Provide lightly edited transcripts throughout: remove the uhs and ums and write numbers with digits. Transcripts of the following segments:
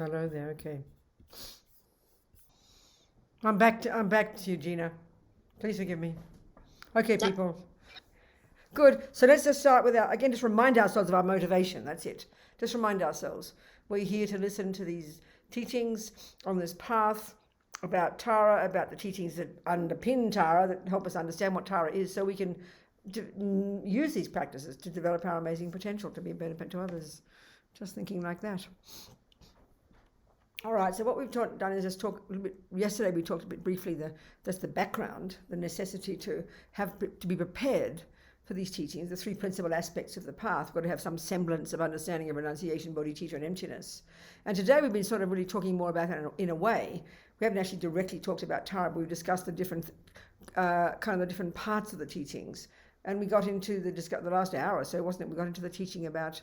Hello there. Okay. I'm back to you, Gina. Please forgive me. Okay, Yep. people. Good. So let's just start with our, again, just remind ourselves of our motivation. That's it. Just remind ourselves. We're here to listen to these teachings on this path about Tara, about the teachings that underpin Tara, that help us understand what Tara is, so we can use these practices to develop our amazing potential to be a benefit to others. Just thinking like that. All right, so what we've done is just talk a little bit. Yesterday we talked a bit briefly that's the background, the necessity to be prepared for these teachings, the three principal aspects of the path. We've got to have some semblance of understanding of renunciation, bodhicitta, and emptiness. And today we've been sort of really talking more about that in a way. We haven't actually directly talked about Tara, but we've discussed the different kind of the different parts of the teachings. And we got into the last hour or so, wasn't it? We got into the teaching about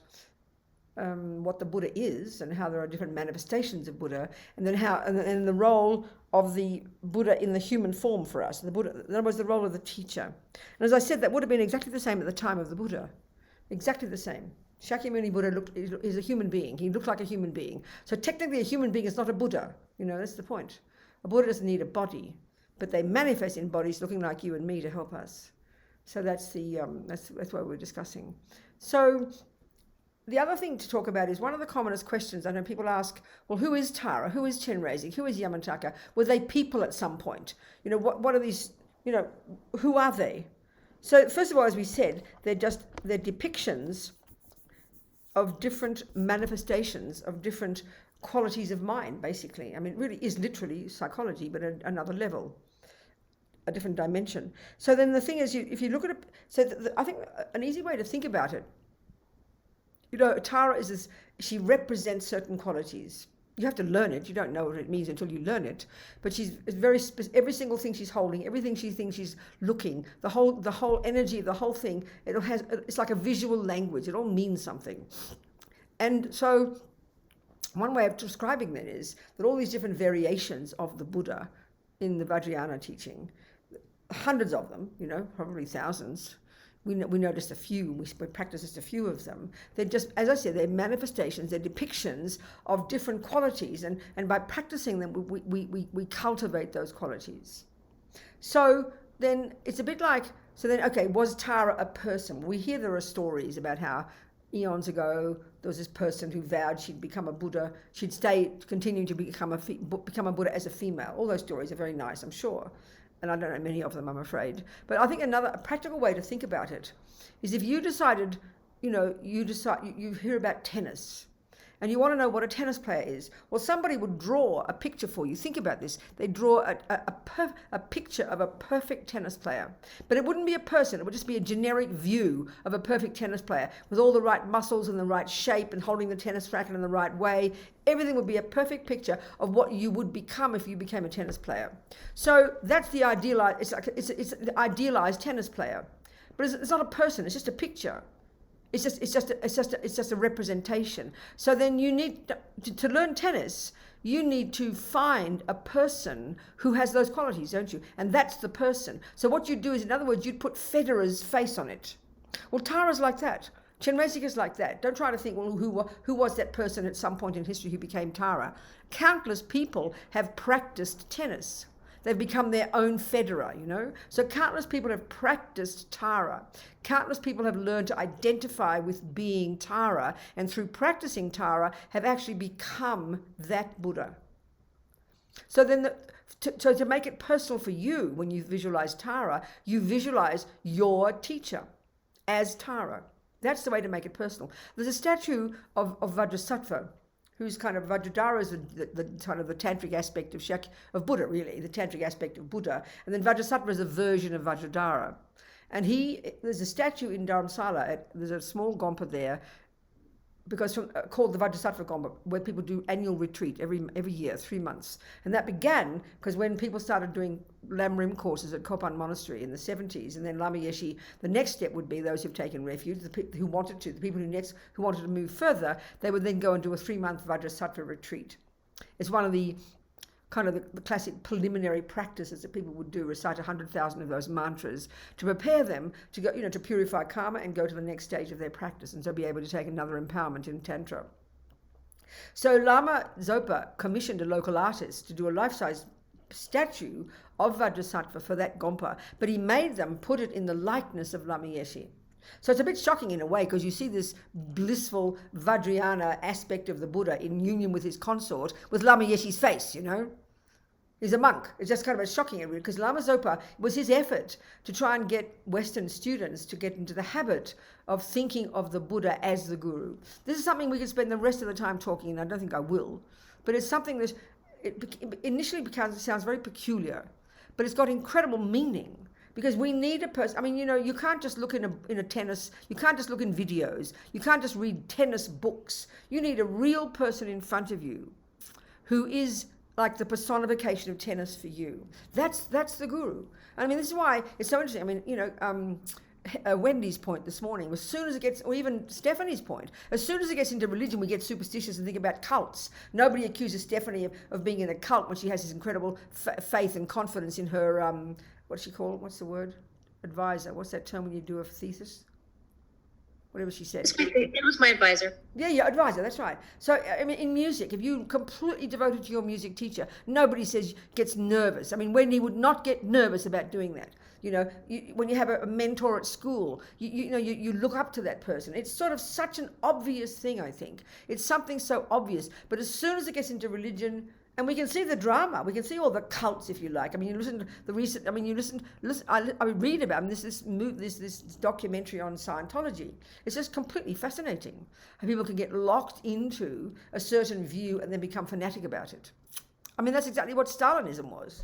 what the Buddha is and how there are different manifestations of Buddha, and then and the role of the Buddha in the human form for us. The Buddha, in other words, the role of the teacher. And as I said, that would have been exactly the same at the time of the Buddha, exactly the same. Shakyamuni Buddha is a human being. He looked like a human being. So technically, a human being is not a Buddha. That's the point. A Buddha doesn't need a body, but they manifest in bodies looking like you and me to help us. So that's what we're discussing. So the other thing to talk about is one of the commonest questions. I know people ask, well, who is Tara? Who is Chen? Who is Yamantaka? Were they people at some point? What are these, who are they? So first of all, as we said, they're depictions of different manifestations of different qualities of mind, basically. I mean, it really is literally psychology, but at another level, a different dimension. So then the thing is, if you look at it, I think an easy way to think about it, Tara she represents certain qualities. You have to learn it. You don't know what it means until you learn it. But she's very every single thing she's holding, everything she thinks she's looking, the whole energy, the whole thing. It's like a visual language. It all means something. And so, one way of describing that is that all these different variations of the Buddha in the Vajrayana teaching, hundreds of them, probably thousands. We know just a few, we practice just a few of them. They're just, as I said, they're manifestations, they're depictions of different qualities, and by practicing them, we cultivate those qualities. So then it's a bit like, okay, was Tara a person? We hear there are stories about how eons ago there was this person who vowed she'd become a Buddha, she'd continue to become a Buddha as a female. All those stories are very nice, I'm sure. And I don't know many of them, I'm afraid. But I think a practical way to think about it is if you decided, you hear about tennis and you want to know what a tennis player is. Well, somebody would draw a picture for you. Think about this. They draw a picture of a perfect tennis player. But it wouldn't be a person. It would just be a generic view of a perfect tennis player with all the right muscles and the right shape and holding the tennis racket in the right way. Everything would be a perfect picture of what you would become if you became a tennis player. So that's the idealized, it's the idealized tennis player. But it's not a person, it's just a picture. It's just a representation. So then you need to learn tennis. You need to find a person who has those qualities, don't you? And that's the person. So what you do is, in other words, you'd put Federer's face on it. Well, Tara's like that. Chen is like that. Don't try to think, well, who was that person at some point in history who became Tara? Countless people have practiced tennis. They've become their own Federer, So countless people have practiced Tara. Countless people have learned to identify with being Tara, and through practicing Tara have actually become that Buddha. So then, to make it personal for you, when you visualize Tara, you visualize your teacher as Tara. That's the way to make it personal. There's a statue of Vajrasattva, who's kind of Vajradhara is the kind of the tantric aspect of Buddha, really, the tantric aspect of Buddha. And then Vajrasattva is a version of Vajradhara. And there's a statue in Dharamsala, there's a small gompa there, called the Vajrasattva Gompa, where people do annual retreat every year, 3 months. And that began because when people started doing Lamrim courses at Kopan Monastery in the 70s, and then Lama Yeshe, the next step would be those who've taken refuge, the people who wanted to move further, they would then go and do a 3-month Vajrasattva retreat. It's one of the kind of the classic preliminary practices that people would do, recite 100,000 of those mantras to prepare them to go, to purify karma and go to the next stage of their practice, and so be able to take another empowerment in Tantra. So Lama Zopa commissioned a local artist to do a life-size statue of Vajrasattva for that Gompa, but he made them put it in the likeness of Lama Yeshe. So it's a bit shocking in a way, because you see this blissful Vajrayana aspect of the Buddha in union with his consort with Lama Yeshe's face, you know. He's a monk. It's just kind of a shocking, because Lama Zopa was his effort to try and get Western students to get into the habit of thinking of the Buddha as the guru. This is something we could spend the rest of the time talking, and I don't think I will, but it's something that initially sounds very peculiar, but it's got incredible meaning. Because we need a person. I mean, you know, you can't just look in a tennis. You can't just look in videos. You can't just read tennis books. You need a real person in front of you, who is like the personification of tennis for you. That's the guru. I mean, this is why it's so interesting. I mean, you know, Wendy's point this morning, as soon as it gets, or even Stephanie's point, as soon as it gets into religion, we get superstitious and think about cults. Nobody accuses Stephanie of being in a cult when she has this incredible faith and confidence in her, what's she called? What's the word? Advisor. What's that term when you do a thesis? Whatever she said. It was my advisor. Yeah, advisor, that's right. So, I mean, in music, if you're completely devoted to your music teacher, nobody gets nervous. I mean, Wendy would not get nervous about doing that. You know, when you have a mentor at school, you look up to that person. It's sort of such an obvious thing, I think. It's something so obvious. But as soon as it gets into religion, and we can see the drama, we can see all the cults, if you like. I mean, you listen to the recent, I mean, you listen, I read about this documentary on Scientology. It's just completely fascinating how people can get locked into a certain view and then become fanatic about it. I mean, that's exactly what Stalinism was.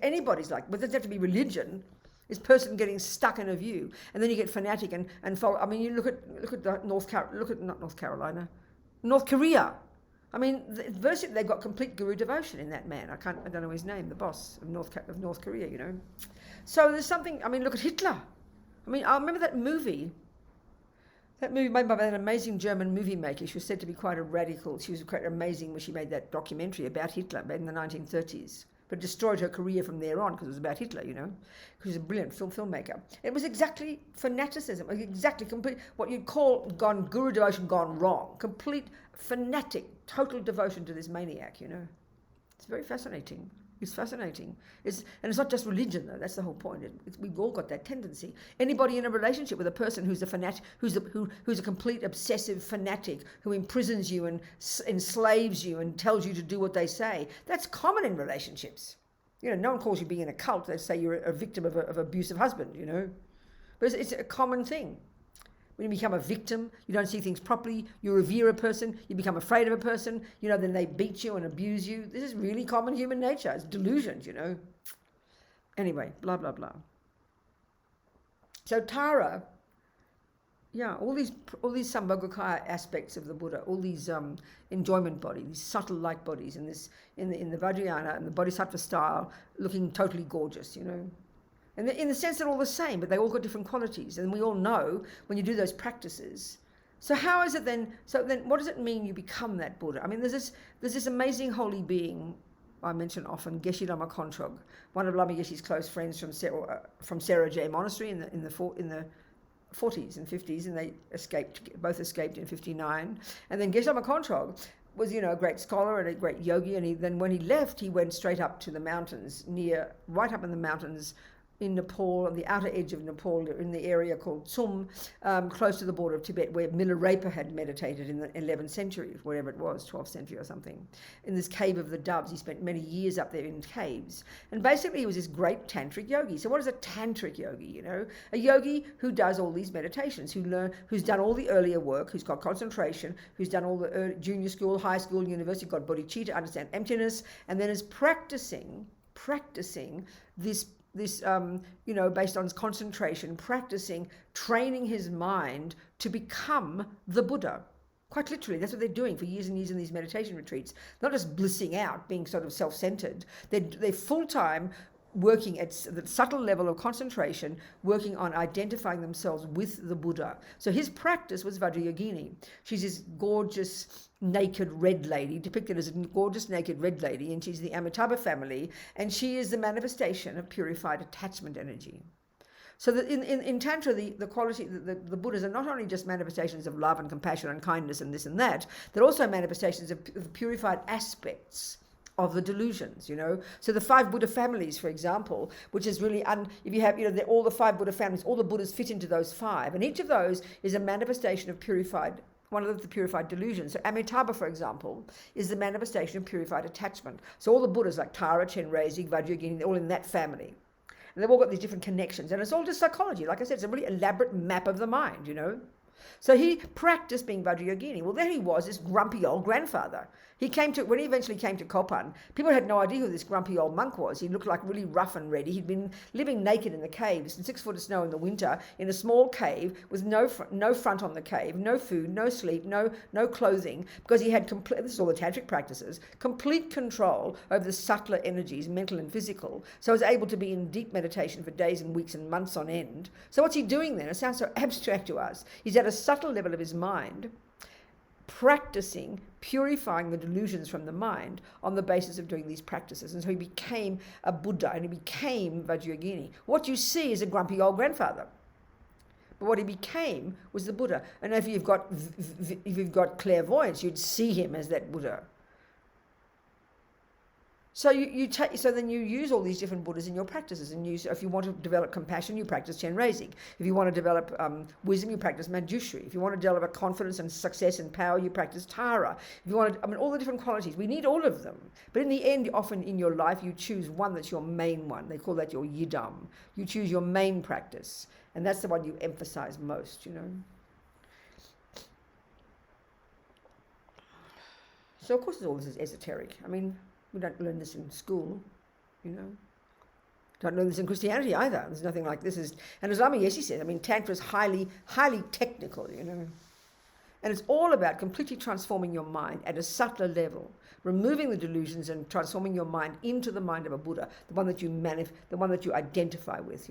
Anybody's like, but it doesn't have to be religion. This person getting stuck in a view, and then you get fanatic and follow. I mean, you look at North Korea. I mean, virtually they've got complete guru devotion in that man. I don't know his name, the boss of North Korea, you know. So there's something. I mean, look at Hitler. I mean, I remember that movie. That movie made by that amazing German movie maker. She was said to be quite a radical. She was quite amazing when she made that documentary about Hitler made in the 1930s. But destroyed her career from there on because it was about Hitler, you know. She was a brilliant filmmaker. It was exactly fanaticism, exactly complete, what you'd call guru devotion gone wrong. Complete fanatic, total devotion to this maniac, you know. It's very fascinating. It's fascinating. And it's not just religion, though. That's the whole point. We've all got that tendency. Anybody in a relationship with a person who's a fanatic, who's a complete obsessive fanatic, who imprisons you and enslaves you and tells you to do what they say, that's common in relationships. You know, no one calls you being in a cult. They say you're a victim of an abusive husband, you know. But it's a common thing. When you become a victim, you don't see things properly, you revere a person, you become afraid of a person, you know, then they beat you and abuse you. This is really common human nature. It's delusions, you know. Anyway, blah, blah, blah. So Tara, yeah, all these Sambhogakaya aspects of the Buddha, all these enjoyment bodies, these subtle light bodies in the Vajrayana and the Bodhisattva style, looking totally gorgeous, you know. And in the sense they're all the same, but they all got different qualities. And we all know when you do those practices. So how is it then? So then, what does it mean you become that Buddha? I mean, there's this amazing holy being I mention often, Geshe Lama Kontrog, one of Lama Yeshe's close friends from Serajay Monastery in the 40s and 50s, and they both escaped in 59. And then Geshe Lama Kontrog was, you know, a great scholar and a great yogi. And then when he left, he went straight up to the mountains, right up in the mountains in Nepal, on the outer edge of Nepal, in the area called Tsum, close to the border of Tibet, where Milarepa had meditated in the 11th century, whatever it was, 12th century or something, in this cave of the doves. He spent many years up there in caves. And basically he was this great tantric yogi. So what is a tantric yogi, you know? A yogi who does all these meditations, who's done all the earlier work, who's got concentration, who's done all the junior school, high school, university, got bodhicitta, understand emptiness, and then is practicing this, you know, based on his concentration, practicing, training his mind to become the Buddha. Quite literally, that's what they're doing for years and years in these meditation retreats. Not just blissing out, being sort of self-centered. They're full-time working at the subtle level of concentration, working on identifying themselves with the Buddha. So his practice was Vajrayogini. She's this gorgeous, naked red lady, depicted as a gorgeous, naked red lady, and she's the Amitabha family, and she is the manifestation of purified attachment energy. So that in Tantra, the quality, the Buddhas are not only just manifestations of love and compassion and kindness and this and that, they're also manifestations of the purified aspects of the delusions, So the 5 Buddha families, for example, which is really, if you have, all the 5 Buddha families, all the Buddhas fit into those 5. And each of those is a manifestation of one of the purified delusions. So Amitabha, for example, is the manifestation of purified attachment. So all the Buddhas like Tara, Chen, Vajrayogini, they're all in that family. And they've all got these different connections. And it's all just psychology. Like I said, it's a really elaborate map of the mind, So he practiced being Vajrayogini. Well, there he was, this grumpy old grandfather. When he eventually came to Kopan, people had no idea who this grumpy old monk was. He looked like really rough and ready. He'd been living naked in the caves in 6 foot of snow in the winter in a small cave with no front on the cave, no food, no sleep, no clothing, because he had this is all the tantric practices, complete control over the subtler energies, mental and physical. So he was able to be in deep meditation for days and weeks and months on end. So what's he doing then? It sounds so abstract to us. He's at a subtle level of his mind, practicing purifying the delusions from the mind on the basis of doing these practices. And so he became a Buddha and he became Vajrayogini. What you see is a grumpy old grandfather. But what he became was the Buddha. And if you've got clairvoyance, you'd see him as that Buddha. So then you use all these different Buddhas in your practices, and if you want to develop compassion, you practice Chen. If you want to develop wisdom, you practice Manjushri. If you want to develop confidence and success and power, you practice Tara. If you want all the different qualities, we need all of them. But in the end, often in your life, you choose one that's your main one. They call that your yidam. You choose your main practice, and that's the one you emphasize most. So of course, all this is esoteric. We don't learn this in school, Don't learn this in Christianity either. There's nothing like this. And as Lama Yesi says, Tantra is highly, highly technical, And it's all about completely transforming your mind at a subtler level, removing the delusions and transforming your mind into the mind of a Buddha, the one that you identify with,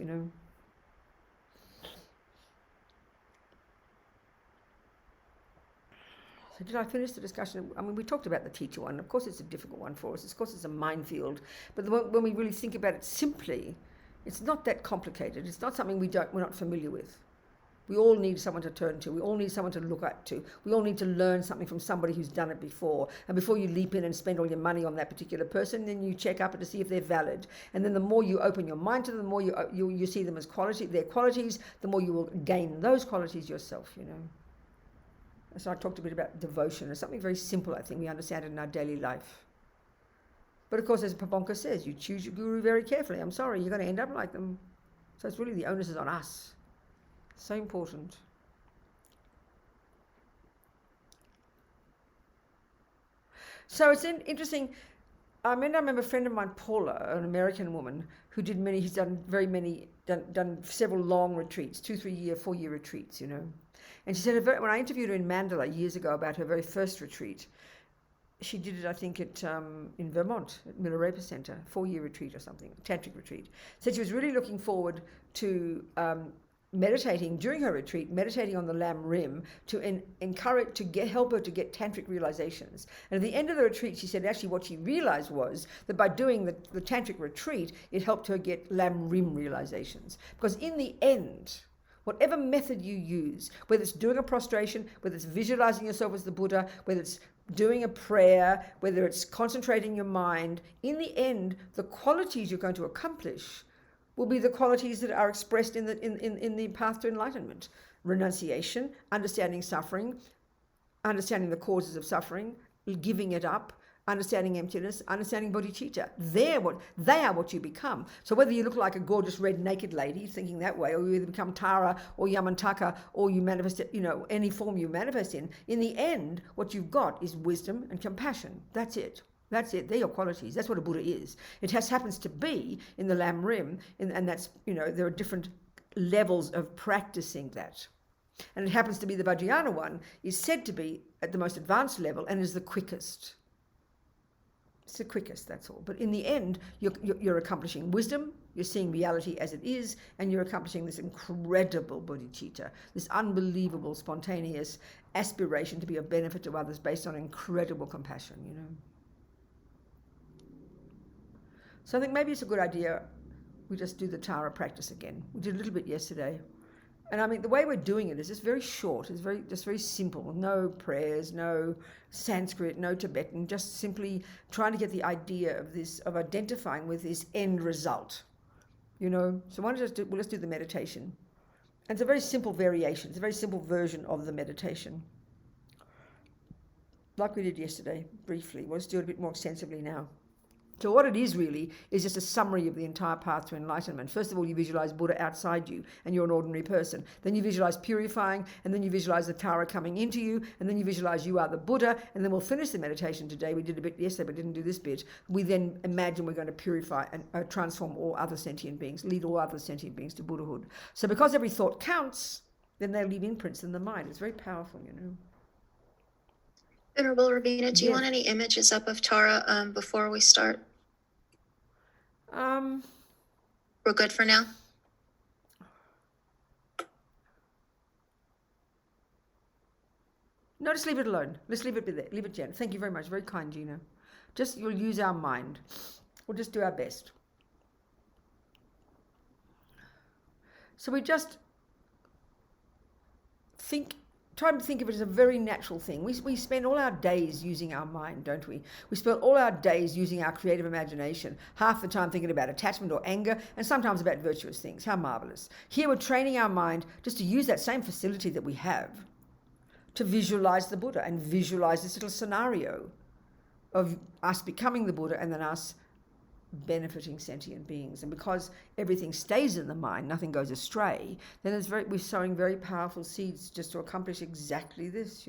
So did I finish the discussion? We talked about the teacher one. Of course, it's a difficult one for us. Of course, it's a minefield. But when we really think about it simply, it's not that complicated. It's not something we're not familiar with. We all need someone to turn to. We all need someone to look up to. We all need to learn something from somebody who's done it before. And before you leap in and spend all your money on that particular person, then you check up to see if they're valid. And then the more you open your mind to them, the more you see them as their qualities, the more you will gain those qualities yourself, So I talked a bit about devotion. It's something very simple, I think, we understand it in our daily life. But of course, as Pabonka says, you choose your guru very carefully. I'm sorry, you're going to end up like them. So it's really the onus is on us. So important. So it's interesting. I remember a friend of mine, Paula, an American woman, who's done several long retreats, 2, 3 year, 4 year retreats, And she said, when I interviewed her in Mandalay years ago about her very first retreat, she did it, I think, in Vermont, at Milarepa Center, 4 year retreat or something, Tantric retreat. Said she was really looking forward to meditating during her retreat, meditating on the Lam Rim to help her to get tantric realizations. And at the end of the retreat, she said actually what she realized was that by doing the tantric retreat, it helped her get Lam Rim realizations. Because in the end, whatever method you use, whether it's doing a prostration, whether it's visualizing yourself as the Buddha, whether it's doing a prayer, whether it's concentrating your mind, in the end, the qualities you're going to accomplish will be the qualities that are expressed in the path to enlightenment. Renunciation, understanding suffering, understanding the causes of suffering, giving it up, understanding emptiness, understanding bodhicitta. They are what you become. So whether you look like a gorgeous red naked lady thinking that way, or you either become Tara or Yamantaka, or you manifest, any form you manifest in the end, what you've got is wisdom and compassion. That's it. They're your qualities. That's what a Buddha is. It happens to be in the Lam Rim, and that's, there are different levels of practicing that. And it happens to be the Vajrayana one is said to be at the most advanced level and is the quickest. It's the quickest, that's all. But in the end, you're accomplishing wisdom, you're seeing reality as it is, and you're accomplishing this incredible bodhicitta, this unbelievable, spontaneous aspiration to be of benefit to others based on incredible compassion, So I think maybe it's a good idea we just do the Tara practice again. We did a little bit yesterday. And I mean, the way we're doing it is just very short. It's just very simple. No prayers, no Sanskrit, no Tibetan, just simply trying to get the idea of this, of identifying with this end result. So why don't we'll just do the meditation. And it's a very simple variation. It's a very simple version of the meditation. Like we did yesterday, briefly. We'll just do it a bit more extensively now. So what it is really is just a summary of the entire path to enlightenment. First of all, you visualize Buddha outside you and you're an ordinary person. Then you visualize purifying, and then you visualize the Tara coming into you, and then you visualize you are the Buddha, and then we'll finish the meditation today. We did a bit yesterday but didn't do this bit. We then imagine we're going to purify and transform all other sentient beings, lead all other sentient beings to Buddhahood. So because every thought counts, then they leave imprints in the mind. It's very powerful, Venerable Robina, do you want any images up of Tara before we start? We're good for now? No, just leave it alone. Let's leave it there. Leave it, Jen. Thank you very much. Very kind, Gina. You'll use our mind. We'll just do our best. So we just try and think of it as a very natural thing. We spend all our days using our mind, don't we? We spend all our days using our creative imagination, half the time thinking about attachment or anger, and sometimes about virtuous things. How marvelous. Here we're training our mind just to use that same facility that we have to visualize the Buddha and visualize this little scenario of us becoming the Buddha and then us benefiting sentient beings. And because everything stays in the mind, nothing goes astray, then we're sowing very powerful seeds just to accomplish exactly this,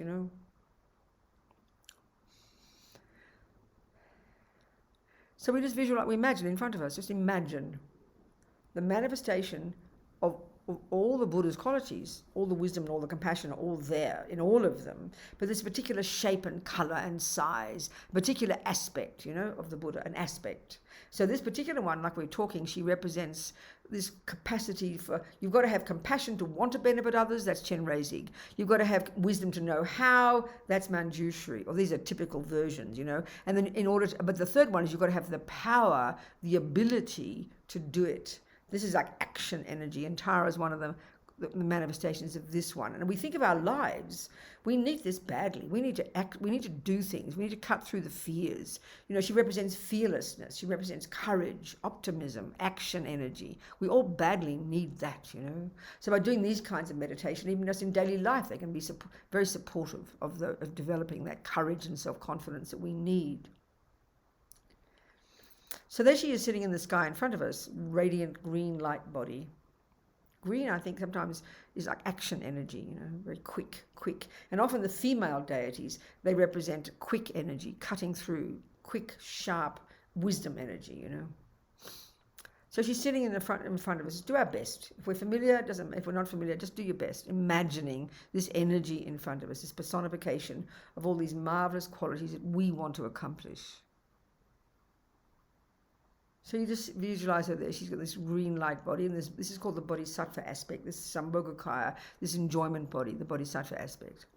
So we just visualize, we imagine in front of us, just imagine the manifestation of all the Buddha's qualities, all the wisdom and all the compassion are all there in all of them, but this particular shape and color and size, particular aspect, of the Buddha, an aspect. So this particular one, like we're talking, she represents this capacity for, you've got to have compassion to want to benefit others, that's Chen. You've got to have wisdom to know how, that's Manjushri, or these are typical versions, And then but the third one is you've got to have the power, the ability to do it. This is like action energy, and Tara is one of the manifestations of this one. And we think of our lives, we need this badly. We need to act, we need to do things, we need to cut through the fears. She represents fearlessness, she represents courage, optimism, action energy. We all badly need that, So by doing these kinds of meditation, even just in daily life, they can be very supportive of developing that courage and self-confidence that we need. So there she is sitting in the sky in front of us, radiant green light body. Green, I think, sometimes is like action energy, very quick. And often the female deities, they represent quick energy, cutting through, quick, sharp wisdom energy, So she's sitting in front of us. Do our best. If we're familiar, if we're not familiar, just do your best. Imagining this energy in front of us, this personification of all these marvelous qualities that we want to accomplish. So you just visualize her there. She's got this green light body, and this is called the Bodhisattva aspect. This is Sambhogakaya, this enjoyment body, the Bodhisattva aspect.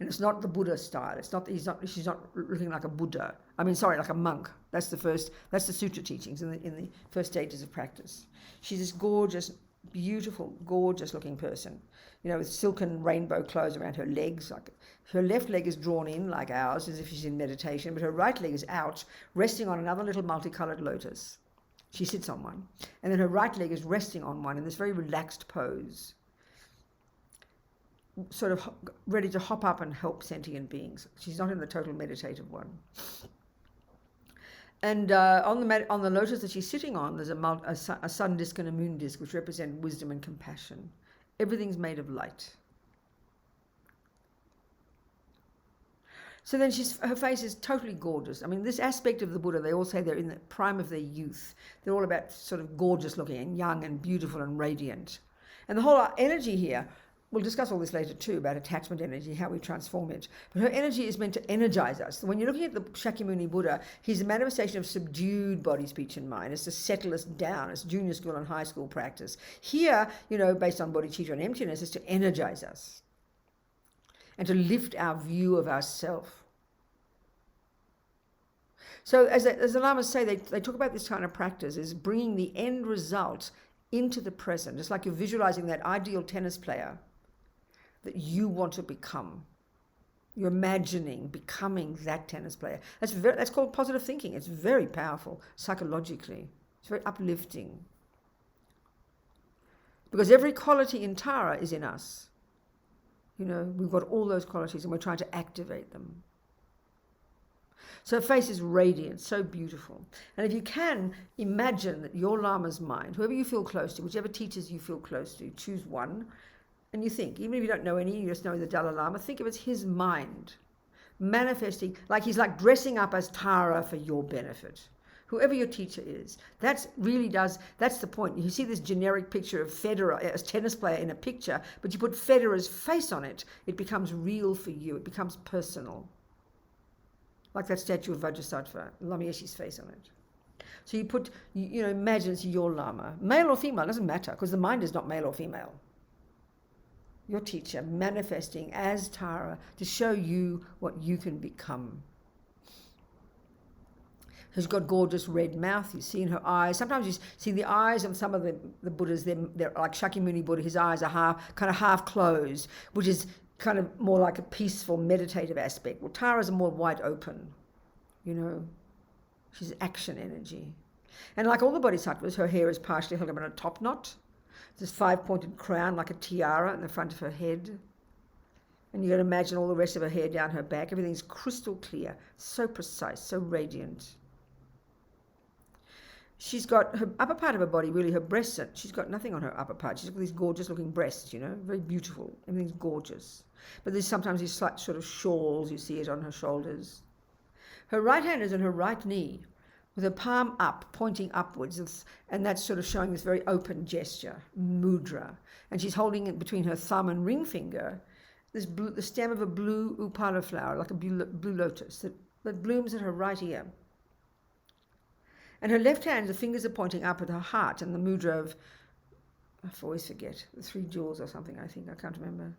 And it's not the Buddha style. She's not looking like a Buddha. Like a monk. That's the sutra teachings in the first stages of practice. She's this gorgeous, beautiful, gorgeous looking person, with silken rainbow clothes around her legs. Like her left leg is drawn in like ours, as if she's in meditation, but her right leg is out, resting on another little multicolored lotus. She sits on one, and then her right leg is resting on one in this very relaxed pose, sort of ready to hop up and help sentient beings. She's not in the total meditative one. And on the lotus that she's sitting on, there's a sun disk and a moon disk, which represent wisdom and compassion. Everything's made of light. So then her face is totally gorgeous. This aspect of the Buddha, they all say they're in the prime of their youth. They're all about sort of gorgeous looking and young and beautiful and radiant. And the whole energy here, we'll discuss all this later too, about attachment energy, how we transform it. But her energy is meant to energize us. So when you're looking at the Shakyamuni Buddha, he's a manifestation of subdued body, speech and mind. It's to settle us down. It's junior school and high school practice. Here, based on bodhicitta and emptiness, is to energize us and to lift our view of ourself. So as the Lamas say, they talk about this kind of practice is bringing the end result into the present. It's like you're visualizing that ideal tennis player that you want to become. You're imagining becoming that tennis player. That's called positive thinking. It's very powerful psychologically. It's very uplifting. Because every quality in Tara is in us. We've got all those qualities and we're trying to activate them. So her face is radiant, so beautiful. And if you can, imagine that your Lama's mind, whoever you feel close to, whichever teachers you feel close to, choose one. And you think, even if you don't know any, you just know the Dalai Lama, think of it as his mind manifesting, like he's like dressing up as Tara for your benefit. Whoever your teacher is, that's the point. You see this generic picture of Federer as tennis player in a picture, but you put Federer's face on it, it becomes real for you, it becomes personal. Like that statue of Vajrasattva, Lama Yeshe's face on it. So you put, imagine it's your Lama. Male or female, doesn't matter, because the mind is not male or female. Your teacher manifesting as Tara to show you what you can become. She's got gorgeous red mouth. You see in her eyes. Sometimes you see the eyes of some of the Buddhas. They're like Shakyamuni Buddha. His eyes are half closed, which is kind of more like a peaceful, meditative aspect. Well, Tara's a more wide open. She's action energy. And like all the bodhisattvas, her hair is partially held up in a top knot. This 5-pointed crown like a tiara in the front of her head. And you can imagine all the rest of her hair down her back. Everything's crystal clear, so precise, so radiant. She's got her upper part of her body, really her breasts. She's got nothing on her upper part. She's got these gorgeous looking breasts, very beautiful. Everything's gorgeous. But there's sometimes these slight sort of shawls, you see it on her shoulders. Her right hand is on her right knee, with her palm up, pointing upwards, and that's sort of showing this very open gesture, mudra. And she's holding it between her thumb and ring finger, the stem of a blue upala flower, like a blue lotus, that blooms at her right ear. And her left hand, the fingers are pointing up at her heart, and the mudra of, I always forget, the 3 jewels or something, I think, I can't remember.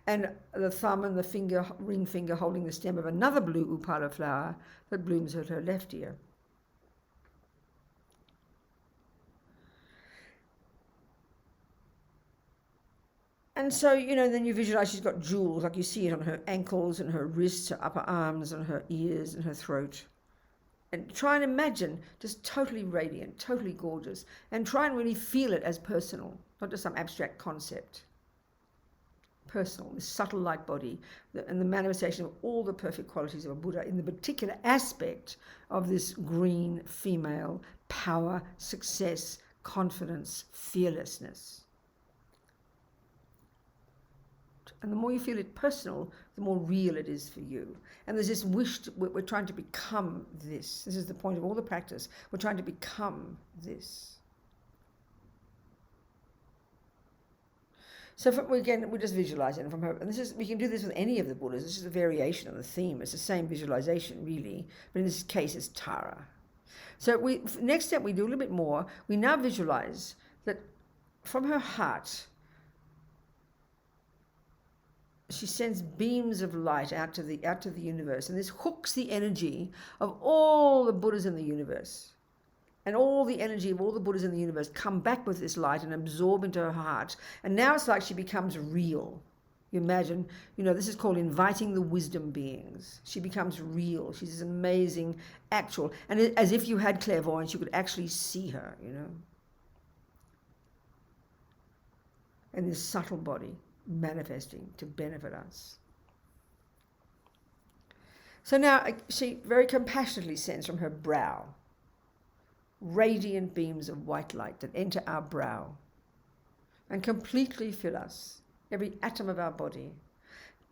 And the thumb and the ring finger holding the stem of another blue upala flower that blooms at her left ear. And so, then you visualize she's got jewels, like you see it on her ankles and her wrists, her upper arms and her ears and her throat. And try and imagine just totally radiant, totally gorgeous, and try and really feel it as personal, not just some abstract concept. Personal, this subtle light body, and the manifestation of all the perfect qualities of a Buddha in the particular aspect of this green female power, success, confidence, fearlessness. And the more you feel it personal, the more real it is for you. And there's this wish, we're trying to become this. This is the point of all the practice. We're trying to become this. So again, we just visualize it from her. And we can do this with any of the Buddhas. This is a variation of the theme. It's the same visualization, really. But in this case, it's Tara. So next step, we do a little bit more. We now visualize that from her heart, she sends beams of light out to the universe. And this hooks the energy of all the Buddhas in the universe. And all the energy of all the Buddhas in the universe come back with this light and absorb into her heart. And now it's like she becomes real. You imagine, this is called inviting the wisdom beings. She becomes real. She's this amazing, actual. And as if you had clairvoyance, you could actually see her, And this subtle body manifesting to benefit us. So now she very compassionately sends from her brow radiant beams of white light that enter our brow and completely fill us, every atom of our body.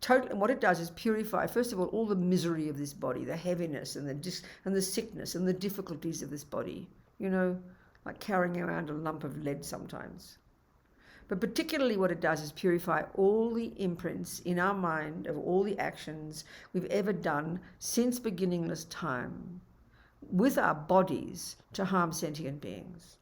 And what it does is purify, first of all the misery of this body, the heaviness and the sickness and the difficulties of this body, like carrying around a lump of lead sometimes. But particularly what it does is purify all the imprints in our mind of all the actions we've ever done since beginningless time, with our bodies to harm sentient beings.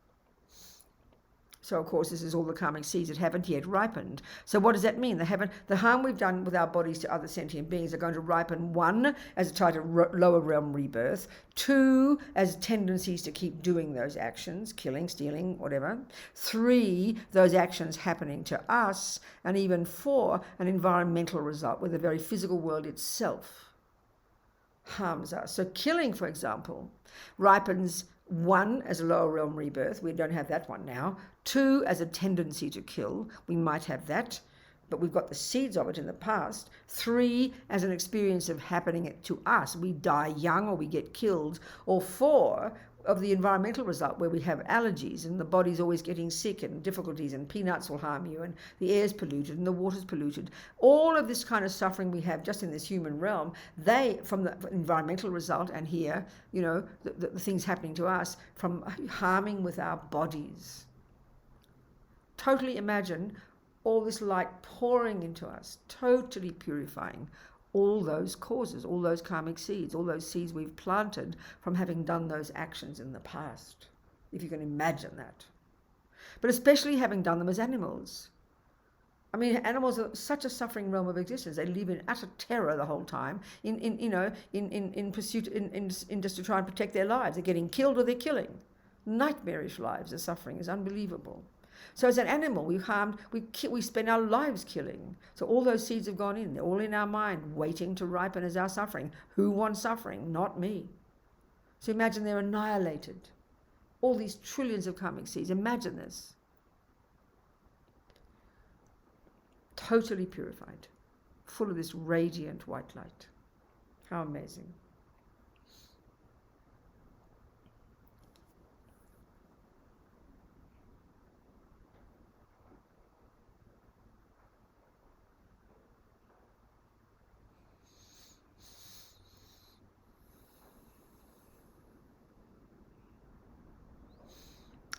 So, of course, this is all the karmic seeds that haven't yet ripened. So what does that mean? The harm we've done with our bodies to other sentient beings are going to ripen, 1, as a type of lower realm rebirth, 2, as tendencies to keep doing those actions, killing, stealing, whatever, 3, those actions happening to us, and even 4, an environmental result where the very physical world itself harms us. So killing, for example, ripens 1, as a lower realm rebirth. We don't have that one now. 2, as a tendency to kill. We might have that, but we've got the seeds of it in the past. 3, as an experience of happening to us. We die young or we get killed. Or 4, of the environmental result where we have allergies and the body's always getting sick and difficulties, and peanuts will harm you, and the air's polluted and the water's polluted. All of this kind of suffering we have just in this human realm, they, from the environmental result, and here, the things happening to us from harming with our bodies. Totally imagine all this light pouring into us, totally purifying all those causes, all those karmic seeds, all those seeds we've planted from having done those actions in the past, if you can imagine that. But especially having done them as animals. I mean, animals are such a suffering realm of existence. They live in utter terror the whole time, in pursuit, in just to try and protect their lives. They're getting killed or they're killing. Nightmarish lives. The suffering is unbelievable. So as an animal, we spend our lives killing. So all those seeds have gone in. They're all in our mind, waiting to ripen as our suffering. Who wants suffering? Not me. So imagine they're annihilated. All these trillions of karmic seeds. Imagine this. Totally purified. Full of this radiant white light. How amazing.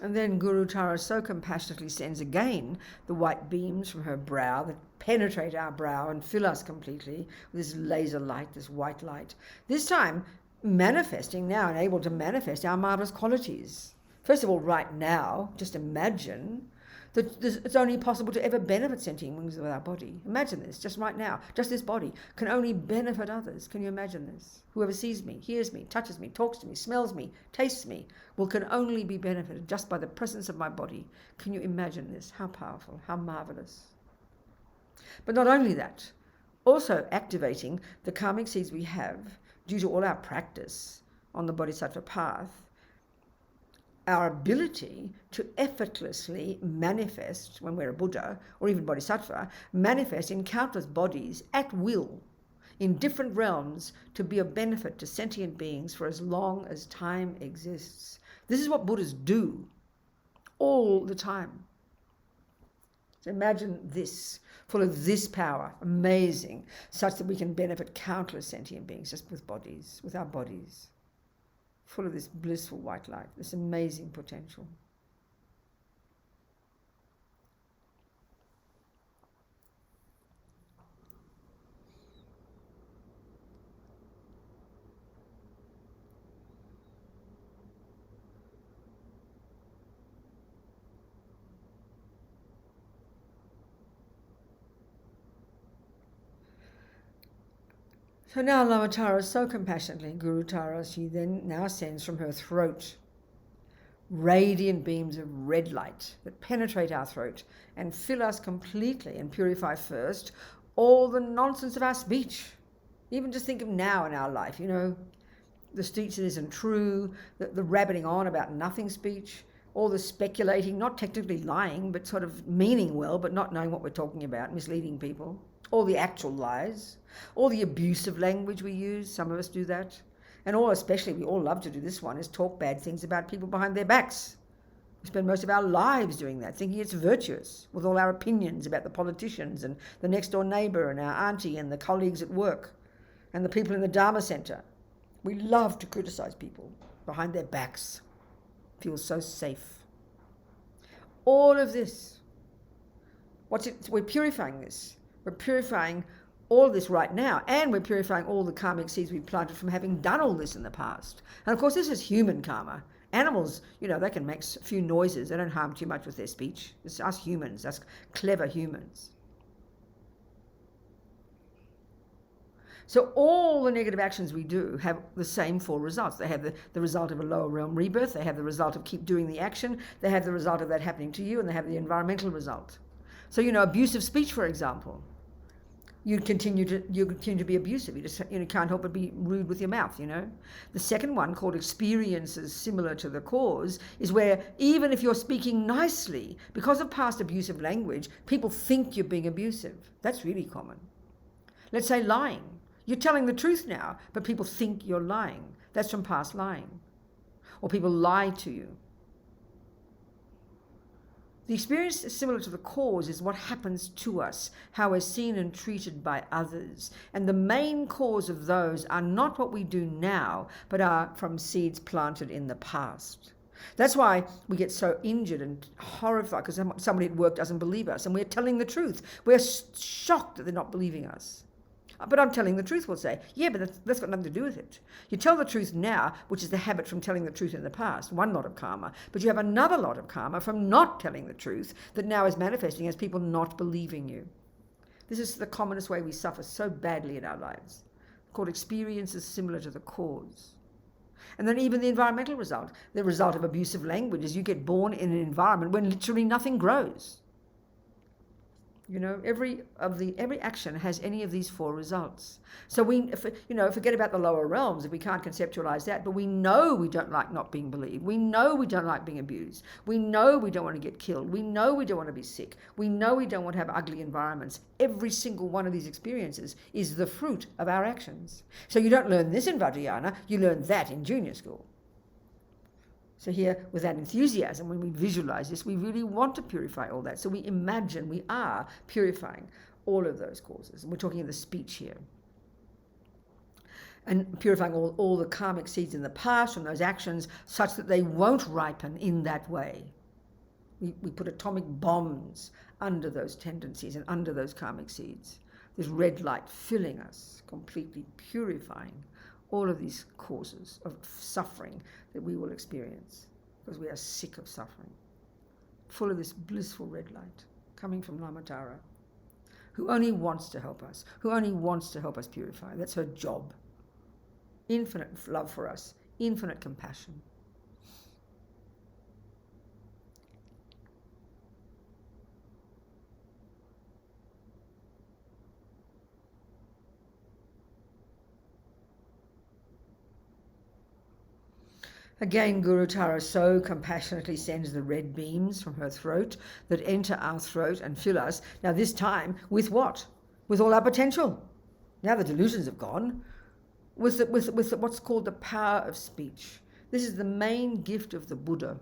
And then Guru Tara so compassionately sends again the white beams from her brow that penetrate our brow and fill us completely with this laser light, this white light. This time manifesting now and able to manifest our marvelous qualities. First of all, right now, just imagine that it's only possible to ever benefit sentient beings with our body. Imagine this, just right now. Just this body can only benefit others. Can you imagine this? Whoever sees me, hears me, touches me, talks to me, smells me, tastes me, can only be benefited just by the presence of my body. Can you imagine this? How powerful, how marvelous. But not only that, also activating the karmic seeds we have due to all our practice on the Bodhisattva path, our ability to effortlessly manifest, when we're a Buddha or even Bodhisattva, manifest in countless bodies at will in different realms to be of benefit to sentient beings for as long as time exists. This is what Buddhas do all the time. So imagine this, full of this power, amazing, such that we can benefit countless sentient beings just with bodies, with our bodies. Full of this blissful white light, this amazing potential. So now Lama Tara, so compassionately, Guru Tara, she then now sends from her throat radiant beams of red light that penetrate our throat and fill us completely and purify first all the nonsense of our speech. Even just think of now in our life, the speech that isn't true, the rabbiting on about nothing speech, all the speculating, not technically lying, but sort of meaning well, but not knowing what we're talking about, misleading people. All the actual lies, all the abusive language we use, some of us do that. And especially, we all love to do this one, is talk bad things about people behind their backs. We spend most of our lives doing that, thinking it's virtuous, with all our opinions about the politicians and the next door neighbour and our auntie and the colleagues at work and the people in the Dharma centre. We love to criticise people behind their backs. Feel so safe. All of this, we're purifying this. We're purifying all this right now, and we're purifying all the karmic seeds we've planted from having done all this in the past. And of course, this is human karma. Animals, they can make a few noises. They don't harm too much with their speech. It's us humans, us clever humans. So all the negative actions we do have the same 4 results. They have the result of a lower realm rebirth. They have the result of keep doing the action. They have the result of that happening to you, and they have the environmental result. So, abusive speech, for example. You continue to be abusive. You just can't help but be rude with your mouth. The second one, called experiences similar to the cause, is where even if you're speaking nicely, because of past abusive language, people think you're being abusive. That's really common. Let's say lying. You're telling the truth now, but people think you're lying. That's from past lying. Or people lie to you. The experience similar to the cause is what happens to us, how we're seen and treated by others. And the main cause of those are not what we do now, but are from seeds planted in the past. That's why we get so injured and horrified because somebody at work doesn't believe us, and we're telling the truth. We're shocked that they're not believing us. But I'm telling the truth, we'll say. Yeah, but that's got nothing to do with it. You tell the truth now, which is the habit from telling the truth in the past, one lot of karma. But you have another lot of karma from not telling the truth that now is manifesting as people not believing you. This is the commonest way we suffer so badly in our lives, called experiences similar to the cause. And then even the environmental result. The result of abusive language is you get born in an environment when literally nothing grows. Every action has any of these 4 results. So forget about the lower realms if we can't conceptualize that, but we know we don't like not being believed. We know we don't like being abused. We know we don't want to get killed. We know we don't want to be sick. We know we don't want to have ugly environments. Every single one of these experiences is the fruit of our actions. So you don't learn this in Vajrayana, you learn that in junior school. So here, with that enthusiasm, when we visualize this, we really want to purify all that. So we imagine we are purifying all of those causes. And we're talking of the speech here. And purifying all the karmic seeds in the past from those actions such that they won't ripen in that way. We put atomic bombs under those tendencies and under those karmic seeds. This red light filling us, completely purifying all of these causes of suffering that we will experience because we are sick of suffering. Full of this blissful red light coming from Lama Tara, who only wants to help us, who only wants to help us purify. That's her job. Infinite love for us, infinite compassion. Again, Guru Tara so compassionately sends the red beams from her throat that enter our throat and fill us. Now this time, with what? With all our potential. Now the delusions have gone. With what's called the power of speech. This is the main gift of the Buddha.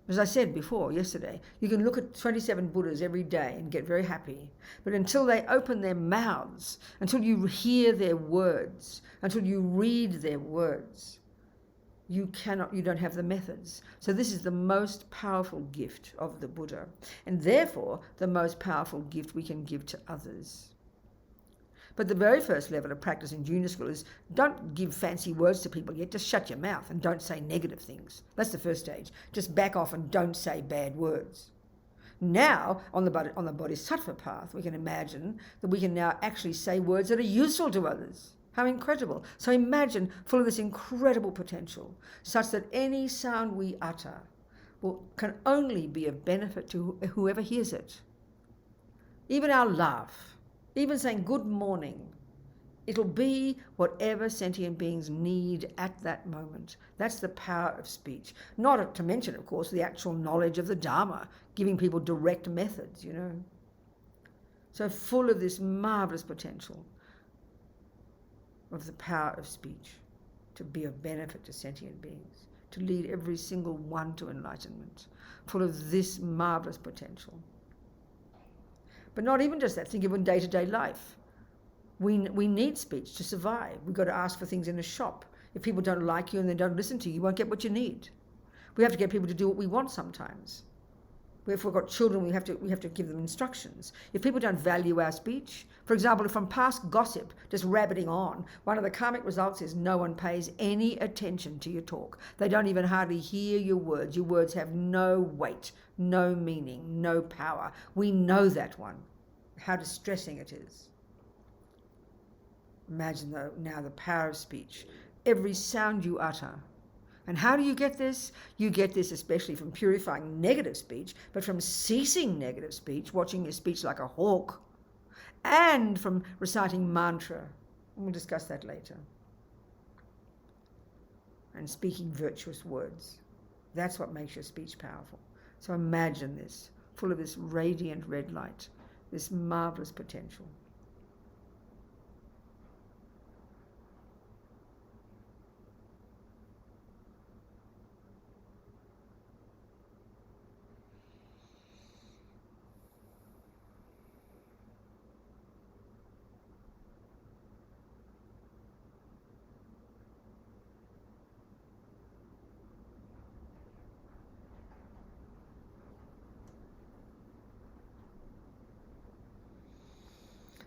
As I said before, yesterday, you can look at 27 Buddhas every day and get very happy. But until they open their mouths, until you hear their words, until you read their words, you don't have the methods. So this is the most powerful gift of the Buddha, and therefore the most powerful gift we can give to others. But the very first level of practice in junior school is don't give fancy words to people yet. Just shut your mouth and don't say negative things. That's the first stage. Just back off and don't say bad words. Now, on the Bodhisattva path, we can imagine that we can now actually say words that are useful to others. How incredible. So imagine full of this incredible potential, such that any sound we utter can only be of benefit to whoever hears it. Even our laugh. Even saying good morning, it'll be whatever sentient beings need at that moment. That's the power of speech. Not to mention, of course, the actual knowledge of the Dharma, giving people direct methods, So full of this marvelous potential of the power of speech to be of benefit to sentient beings, to lead every single one to enlightenment. Full of this marvelous potential. But not even just that, think of in day-to-day life. We need speech to survive. We've got to ask for things in a shop. If people don't like you and they don't listen to you, you won't get what you need. We have to get people to do what we want sometimes. If we've got children, we have to give them instructions. If people don't value our speech, for example, if from past gossip, just rabbiting on, one of the karmic results is no one pays any attention to your talk. They don't even hardly hear your words. Your words have no weight, no meaning, no power. We know that one. How distressing it is. Imagine though now the power of speech. Every sound you utter. And how do you get this? You get this especially from purifying negative speech, but from ceasing negative speech, watching your speech like a hawk, and from reciting mantra. And we'll discuss that later. And speaking virtuous words. That's what makes your speech powerful. So imagine this, full of this radiant red light, this marvelous potential.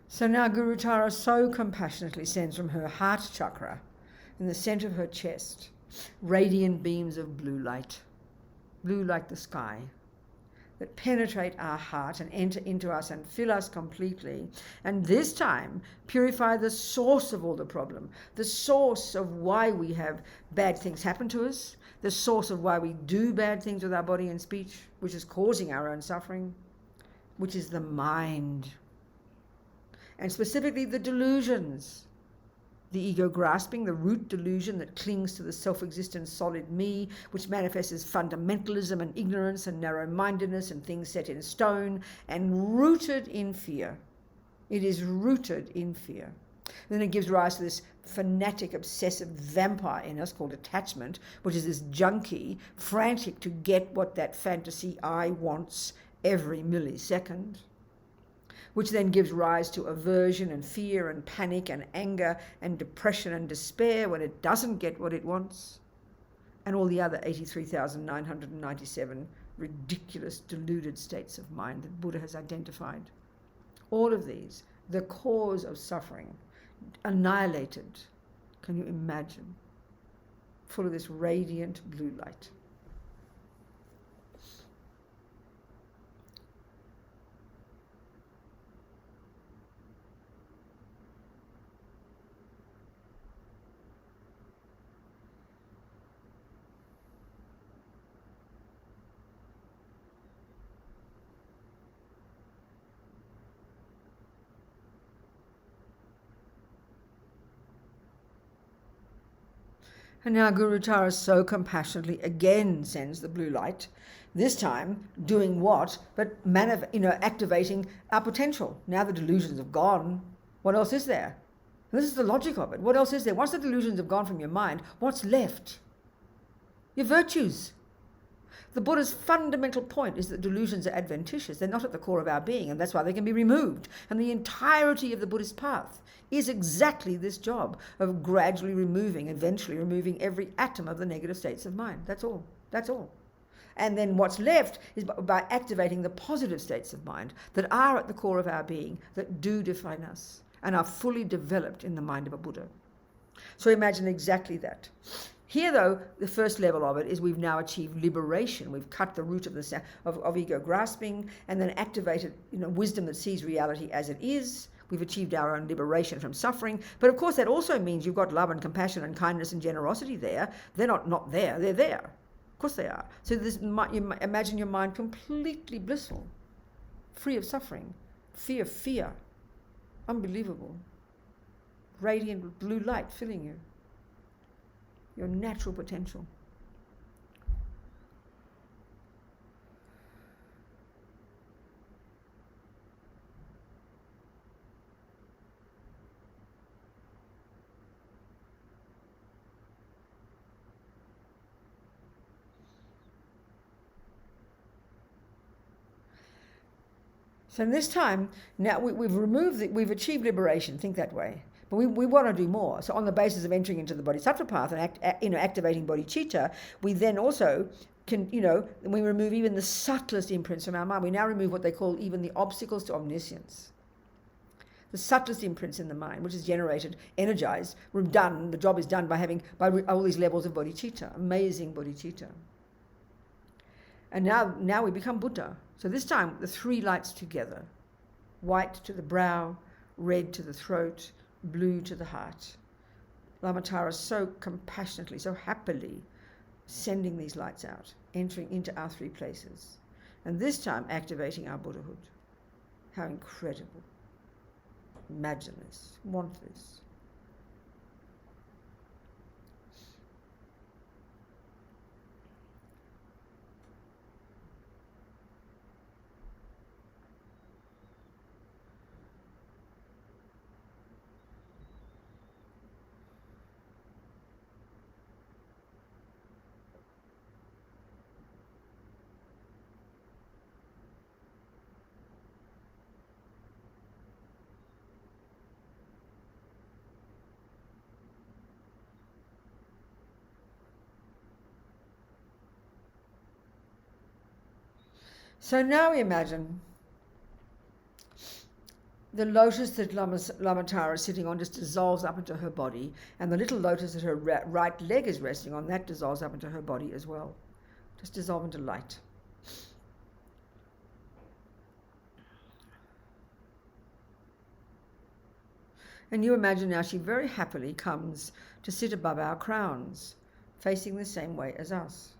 So now Guru Tara so compassionately sends from her heart chakra, in the center of her chest, radiant beams of blue like the sky, that penetrate our heart and enter into us and fill us completely. And this time, purify the source of all the problem, the source of why we have bad things happen to us, the source of why we do bad things with our body and speech, which is causing our own suffering, which is the mind. And specifically the delusions, the ego grasping, the root delusion that clings to the self-existent solid me, which manifests as fundamentalism and ignorance and narrow-mindedness and things set in stone and rooted in fear. It is rooted in fear. And then it gives rise to this fanatic, obsessive vampire in us called attachment, which is this junkie, frantic to get what that fantasy I wants every millisecond, which then gives rise to aversion and fear and panic and anger and depression and despair when it doesn't get what it wants, and all the other 83,997 ridiculous, deluded states of mind that Buddha has identified. All of these, the cause of suffering, annihilated. Can you imagine? Full of this radiant blue light. And now Guru Tara so compassionately again sends the blue light, this time doing what? But activating our potential. Now the delusions have gone. What else is there? And this is the logic of it. What else is there? Once the delusions have gone from your mind, what's left? Your virtues. The Buddha's fundamental point is that delusions are adventitious. They're not at the core of our being, and that's why they can be removed. And the entirety of the Buddhist path is exactly this job of gradually eventually removing every atom of the negative states of mind. That's all. That's all. And then what's left is by activating the positive states of mind that are at the core of our being, that do define us and are fully developed in the mind of a Buddha. So imagine exactly that. Here, though, the first level of it is we've now achieved liberation. We've cut the root of ego grasping and then activated wisdom that sees reality as it is. We've achieved our own liberation from suffering. But of course, that also means you've got love and compassion and kindness and generosity there. They're not there. They're there. Of course they are. So you imagine your mind completely blissful, free of suffering, fear. Unbelievable. Radiant blue light filling you. Your natural potential. So this time, now we've achieved liberation, think that way. But we want to do more. So on the basis of entering into the bodhisattva path and activating bodhicitta, we then also can, we remove even the subtlest imprints from our mind. We now remove what they call even the obstacles to omniscience. The subtlest imprints in the mind, which is generated, energized, we're done, the job is done by all these levels of bodhicitta, amazing bodhicitta. And now we become Buddha. So this time, the three lights together. White to the brow, red to the throat, blue to the heart. Lama Tara so compassionately, so happily sending these lights out, entering into our three places. And this time, activating our Buddhahood. How incredible. Imagine this, want this. So now we imagine the lotus that Lama Tara is sitting on just dissolves up into her body, and the little lotus that her right leg is resting on, that dissolves up into her body as well. Just dissolve into light. And you imagine now she very happily comes to sit above our crowns, facing the same way as us.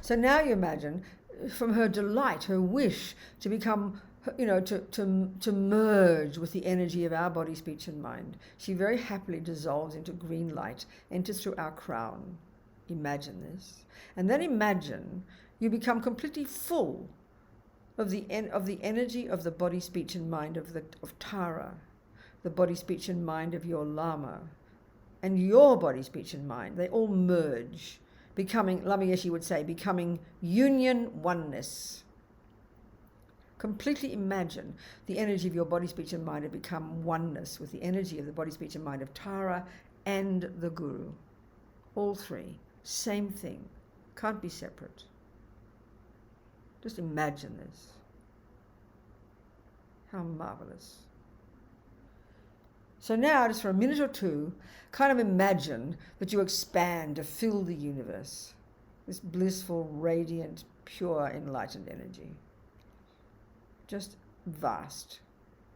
So now you imagine, from her delight, her wish to become, to merge with the energy of our body, speech, and mind, she very happily dissolves into green light, enters through our crown. Imagine this. And then imagine you become completely full of the energy of the body, speech, and mind of Tara, the body, speech, and mind of your Lama, and your body, speech, and mind. They all merge, becoming, Lama Yeshe would say, becoming union oneness. Completely imagine the energy of your body, speech, and mind have become oneness with the energy of the body, speech, and mind of Tara and the Guru. All three, same thing, can't be separate. Just imagine this. How marvelous. So now, just for a minute or two, kind of imagine that you expand to fill the universe. This blissful, radiant, pure, enlightened energy. Just vast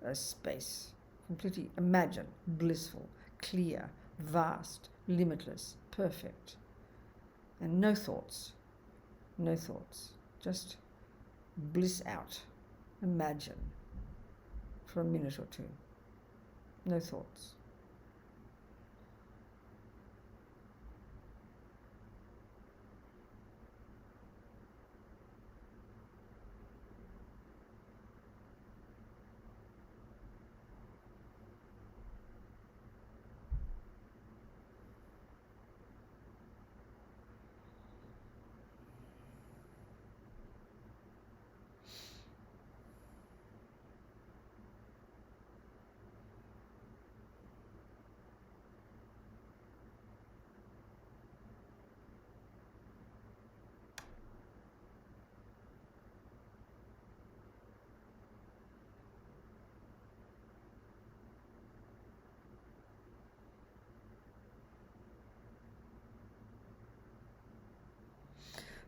as space. Completely imagine, blissful, clear, vast, limitless, perfect. And no thoughts. No thoughts. Just bliss out. Imagine for a minute or two. No thoughts.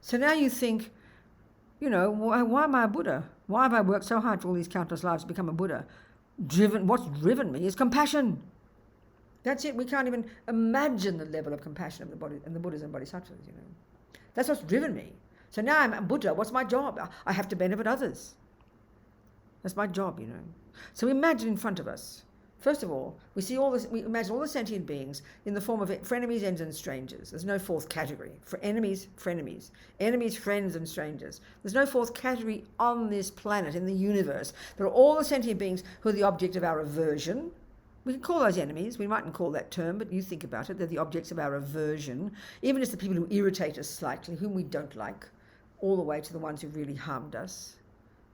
So now you think, why am I a Buddha? Why have I worked so hard for all these countless lives to become a Buddha? What's driven me is compassion. That's it. We can't even imagine the level of compassion of the body and the Buddhas and Bodhisattvas, That's what's driven me. So now I'm a Buddha. What's my job? I have to benefit others. That's my job, So imagine in front of us. First of all, we imagine all the sentient beings in the form of frenemies, ends, and strangers. There's no fourth category. For enemies, frenemies. Enemies, friends, and strangers. There's no fourth category on this planet, in the universe. There are all the sentient beings who are the object of our aversion. We can call those enemies. We mightn't call that term, but you think about it. They're the objects of our aversion. Even as the people who irritate us slightly, whom we don't like, all the way to the ones who really harmed us.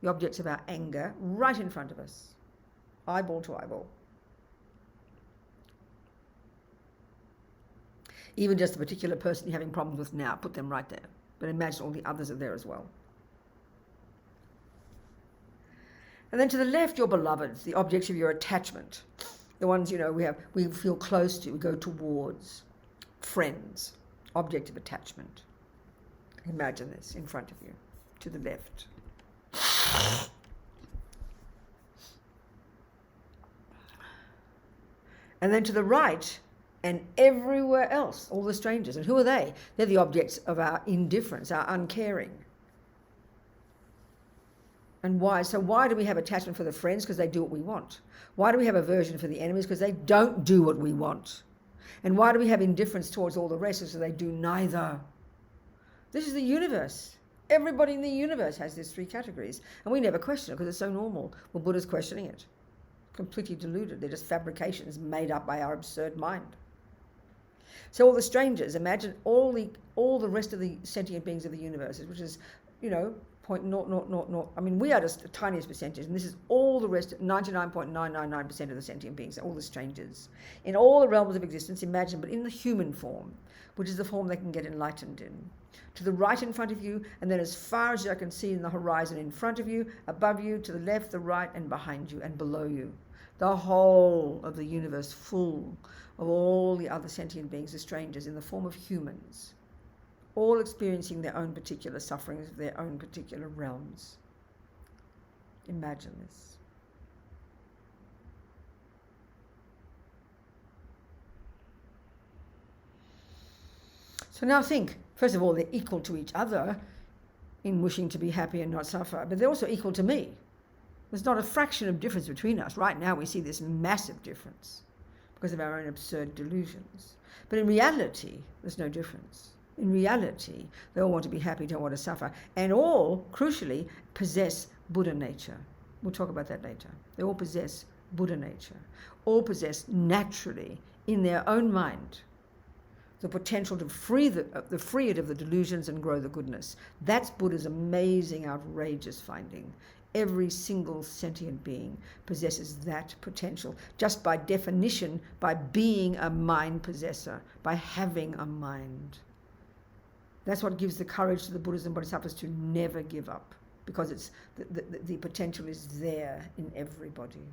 the objects of our anger, right in front of us, eyeball to eyeball. Even just the particular person you're having problems with now, put them right there. But imagine all the others are there as well. And then to the left, your beloveds, the objects of your attachment. The ones, we feel close to, we go towards. Friends, object of attachment. Imagine this in front of you, to the left. And then to the right, and everywhere else, all the strangers. And who are they? They're the objects of our indifference, our uncaring. And why? So why do we have attachment for the friends? Because they do what we want. Why do we have aversion for the enemies? Because they don't do what we want. And why do we have indifference towards all the rest? Because they do neither. This is the universe. Everybody in the universe has these three categories. And we never question it because it's so normal. Well, Buddha's questioning it. Completely deluded. They're just fabrications made up by our absurd mind. So all the strangers, imagine all the rest of the sentient beings of the universe, which is, 0.0000. I mean, we are just the tiniest percentage, and this is all the rest, 99.999% of the sentient beings, all the strangers. In all the realms of existence, imagine, but in the human form, which is the form they can get enlightened in. To the right in front of you, and then as far as I can see in the horizon in front of you, above you, to the left, the right, and behind you, and below you. The whole of the universe full of all the other sentient beings, the strangers, in the form of humans, all experiencing their own particular sufferings of their own particular realms. Imagine this. So now think, first of all, they're equal to each other in wishing to be happy and not suffer, but they're also equal to me. There's not a fraction of difference between us. Right now we see this massive difference because of our own absurd delusions. But in reality, there's no difference. In reality, they all want to be happy, don't want to suffer, and all, crucially, possess Buddha nature. We'll talk about that later. They all possess Buddha nature. All possess naturally, in their own mind, the potential to free it of the delusions and grow the goodness. That's Buddha's amazing, outrageous finding. Every single sentient being possesses that potential, just by definition, by being a mind possessor, by having a mind. That's what gives the courage to the Buddhas and Bodhisattvas to never give up, because it's the potential is there in everybody.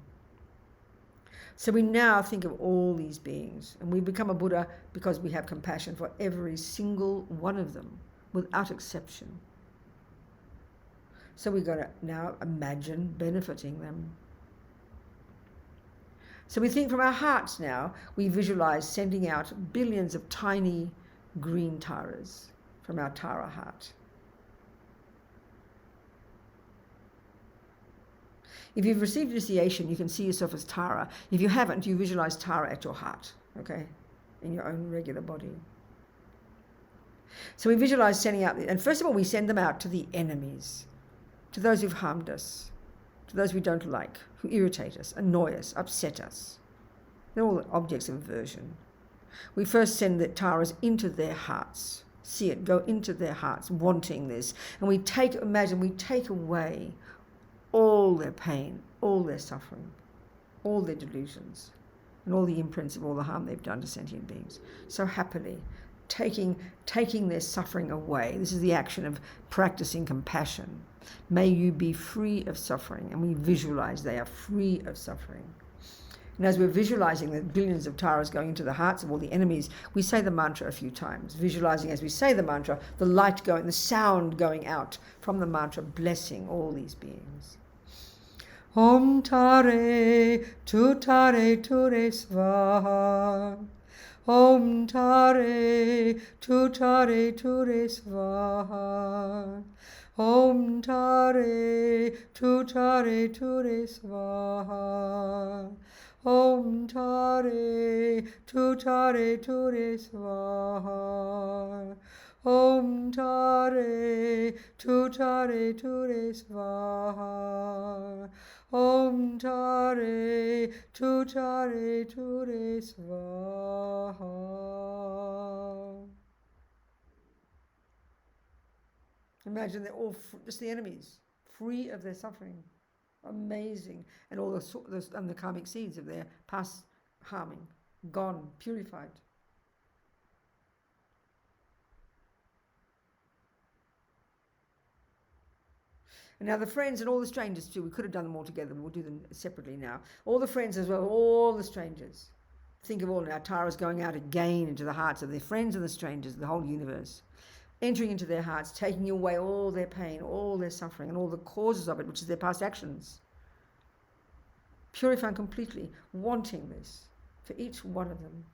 So we now think of all these beings, and we become a Buddha because we have compassion for every single one of them, without exception. So we've got to now imagine benefiting them. So we think from our hearts now, we visualize sending out billions of tiny green taras from our Tara heart. If you've received initiation, you can see yourself as Tara. If you haven't, you visualize Tara at your heart, okay, in your own regular body. So we visualize sending out, and first of all, we send them out to the enemies, to those who've harmed us, to those we don't like, who irritate us, annoy us, upset us. They're all objects of aversion. We first send the Taras into their hearts, see it go into their hearts, wanting this, and we take away all their pain, all their suffering, all their delusions, and all the imprints of all the harm they've done to sentient beings. So happily, taking their suffering away. This is the action of practicing compassion. May you be free of suffering. And we visualize they are free of suffering. And as we're visualizing the billions of taras going into the hearts of all the enemies, we say the mantra a few times, visualizing as we say the mantra, the light going, the sound going out from the mantra, blessing all these beings. Om Tare, Tu Tare, Ture Svaha. Om Tare, Tu Tare, Ture Svaha. Om Tare, Tu Tare, Ture Svaha. Om Tare, Tu Tare, Ture Svaha. Om Tare, Tu Tare, Ture Svaha. Om Tare, Tu Tare, Ture Svaha. Imagine they're all just the enemies, free of their suffering. Amazing. And all the karmic seeds of their past harming, gone, purified. And now the friends and all the strangers too, we could have done them all together, we'll do them separately now. All the friends as well, all the strangers. Think of all now, Tara's going out again into the hearts of their friends and the strangers, the whole universe. Entering into their hearts, taking away all their pain, all their suffering, and all the causes of it, which is their past actions. Purifying completely, wanting this for each one of them.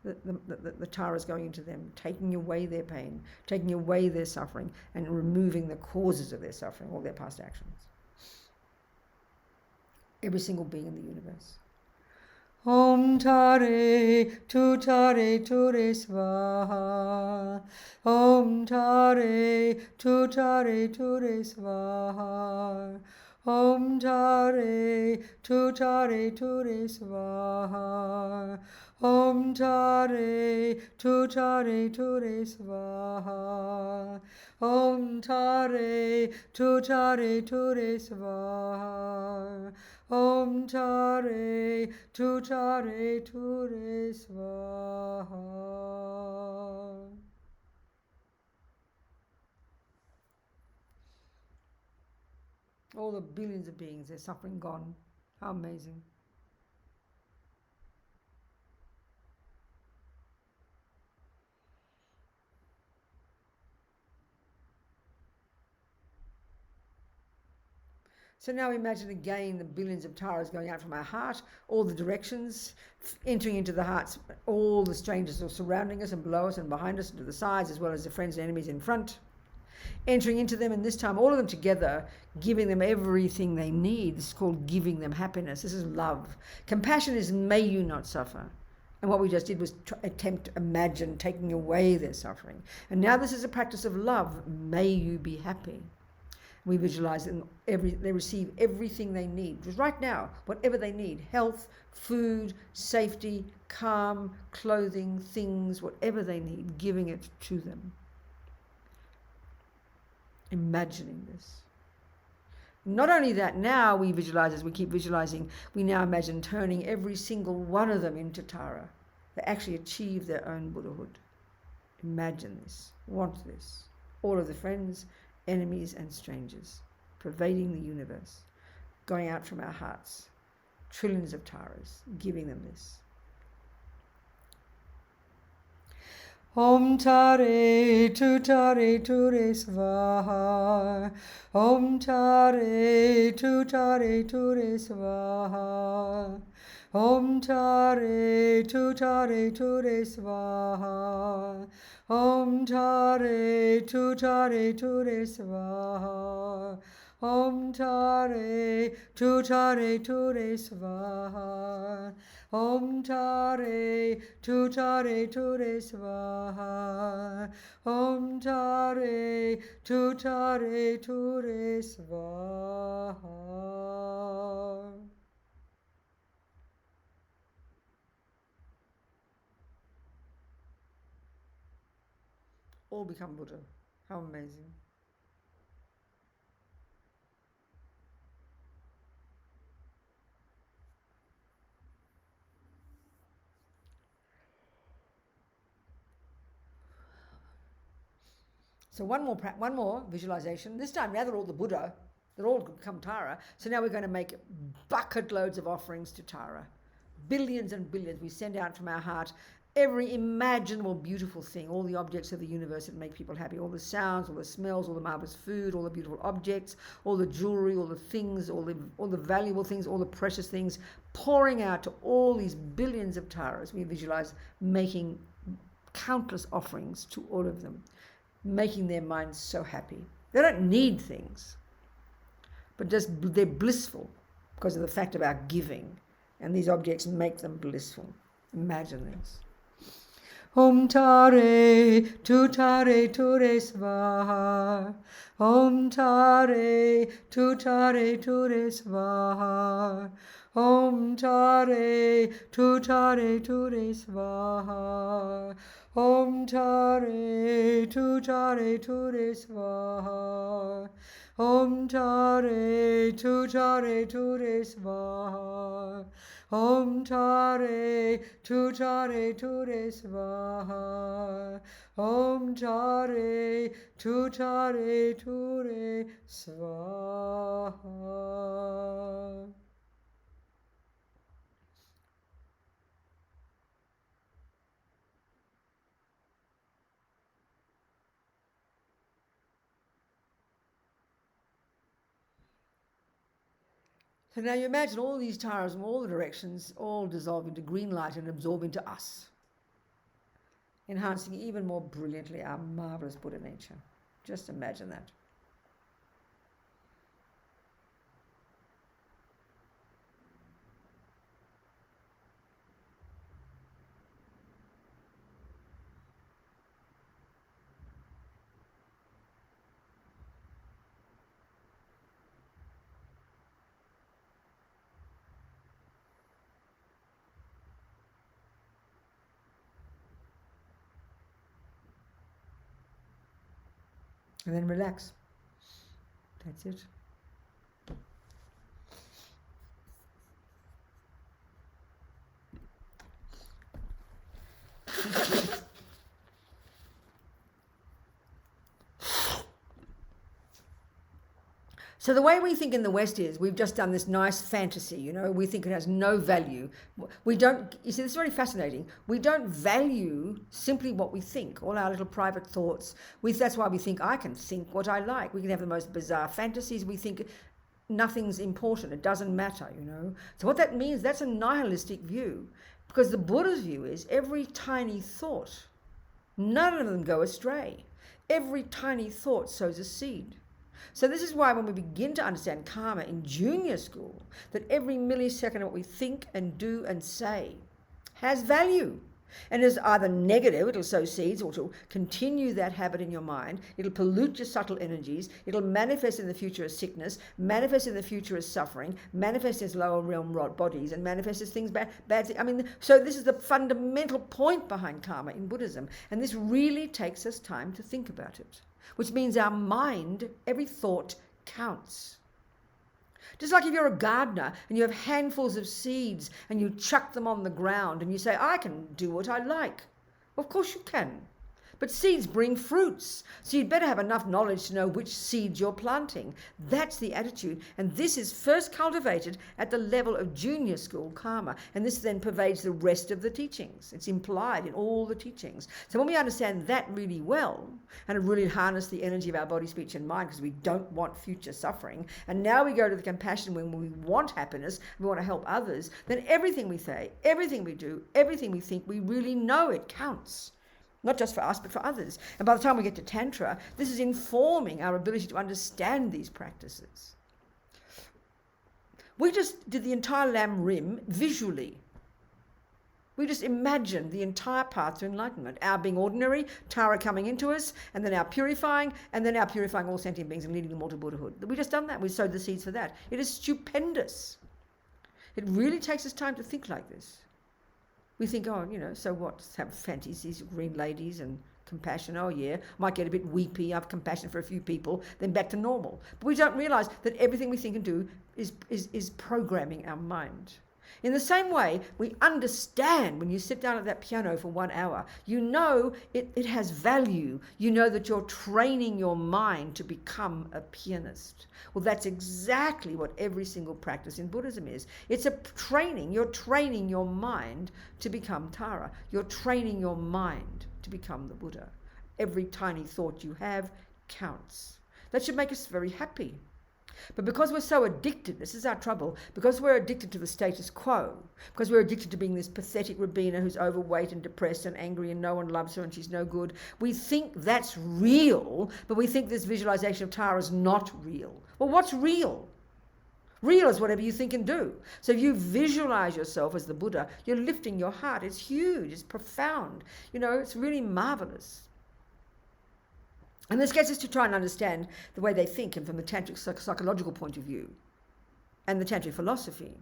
The Tara is going into them, taking away their pain, taking away their suffering, and removing the causes of their suffering, all their past actions. Every single being in the universe. Om Tare Tutare Ture Svaha. Om Tare Tutare Ture Svaha. Om Tare Tutare Ture Svaha. Om Tare Tutare Ture Svaha. Om Tare Tutare Ture Svaha. Om Tare Tutare Ture Svaha. All the billions of beings, their suffering gone. How amazing. So now imagine again the billions of Taras going out from our heart, all the directions, entering into the hearts, all the strangers are surrounding us and below us and behind us and to the sides, as well as the friends and enemies in front. Entering into them, and this time all of them together, giving them everything they need. This is called giving them happiness. This is love. Compassion is may you not suffer. And what we just did was attempt to imagine taking away their suffering. And now this is a practice of love. May you be happy. We visualize that they receive everything they need. Just right now, whatever they need, health, food, safety, calm, clothing, things, whatever they need, giving it to them. Imagining this. Not only that, now we visualize, as we keep visualizing, we now imagine turning every single one of them into Tara. They actually achieve their own Buddhahood. Imagine this, want this. All of the friends, enemies and strangers, pervading the universe, going out from our hearts, trillions of Taras, giving them this. Om Tare Tutare Ture Svaha. Om Tare Tutare Ture Svaha. Om Tare Tutare Ture Svaha. Om Tare Tutare Ture Svaha. Om Tare Tutare Ture Svaha. Om Tare Tutare Ture Svaha. Om Tare Tutare Ture Svaha. All become Buddha. How amazing. So one more visualization. This time, now they're all the Buddha, they're all become Tara. So now we're going to make bucket loads of offerings to Tara. Billions and billions we send out from our heart. Every imaginable beautiful thing, all the objects of the universe that make people happy, all the sounds, all the smells, all the marvelous food, all the beautiful objects, all the jewelry, all the things, all the valuable things, all the precious things, pouring out to all these billions of Taras. We visualize making countless offerings to all of them, making their minds so happy. They don't need things, but just they're blissful because of the fact of our giving, and these objects make them blissful. Imagine this. Om Tare Tutare Ture Svaha. Om Tare Tutare Ture Svaha. Om Tare Tutare Ture Swaha. Om Tare Tutare Ture Swaha. Om Tare Tutare Ture Swaha. Om Tare Tutare Ture Swaha. Om Tare Tutare Ture Swaha. So now you imagine all these taras from all the directions all dissolve into green light and absorb into us, enhancing even more brilliantly our marvelous Buddha nature. Just imagine that. And then relax. That's it. So the way we think in the West is we've just done this nice fantasy, you know, we think it has no value. We don't, you see, this is very fascinating. We don't value simply what we think, all our little private thoughts. That's why we think I can think what I like. We can have the most bizarre fantasies. We think nothing's important. It doesn't matter, you know. So what that means, that's a nihilistic view, because the Buddha's view is every tiny thought, none of them go astray. Every tiny thought sows a seed. So this is why when we begin to understand karma in junior school, that every millisecond of what we think and do and say has value. And is either negative, it'll sow seeds, or to continue that habit in your mind. It'll pollute your subtle energies. It'll manifest in the future as sickness, manifest in the future as suffering, manifest as lower realm bodies, and manifest as things bad. I mean, so this is the fundamental point behind karma in Buddhism. And this really takes us time to think about it, which means our mind, every thought counts. Just like if you're a gardener and you have handfuls of seeds and you chuck them on the ground and you say, I can do what I like. Of course you can. But seeds bring fruits. So you'd better have enough knowledge to know which seeds you're planting. That's the attitude. And this is first cultivated at the level of junior school karma. And this then pervades the rest of the teachings. It's implied in all the teachings. So when we understand that really well and really harness the energy of our body, speech and mind, because we don't want future suffering, and now we go to the compassion when we want happiness, we want to help others, then everything we say, everything we do, everything we think, we really know it counts. Not just for us, but for others. And by the time we get to Tantra, this is informing our ability to understand these practices. We just did the entire Lam Rim visually. We just imagined the entire path to enlightenment. Our being ordinary, Tara coming into us, and then our purifying, all sentient beings and leading them all to Buddhahood. We just done that. We sowed the seeds for that. It is stupendous. It really takes us time to think like this. We think, oh, you know, so what? Have fantasies, green ladies and compassion. Oh, yeah, might get a bit weepy, have compassion for a few people, then back to normal. But we don't realize that everything we think and do is programming our mind. In the same way, we understand when you sit down at that piano for 1 hour, you know it has value. You know that you're training your mind to become a pianist. Well, that's exactly what every single practice in Buddhism is. It's a training. You're training your mind to become Tara. You're training your mind to become the Buddha. Every tiny thought you have counts. That should make us very happy. But because we're so addicted, this is our trouble, because we're addicted to the status quo, because we're addicted to being this pathetic Robina who's overweight and depressed and angry and no one loves her and she's no good, we think that's real, but we think this visualization of Tara is not real. Well, what's real? Real is whatever you think and do. So if you visualize yourself as the Buddha, you're lifting your heart. It's huge, it's profound. You know, it's really marvelous. And this gets us to try and understand the way they think, and from the Tantric psychological point of view and the Tantric philosophy.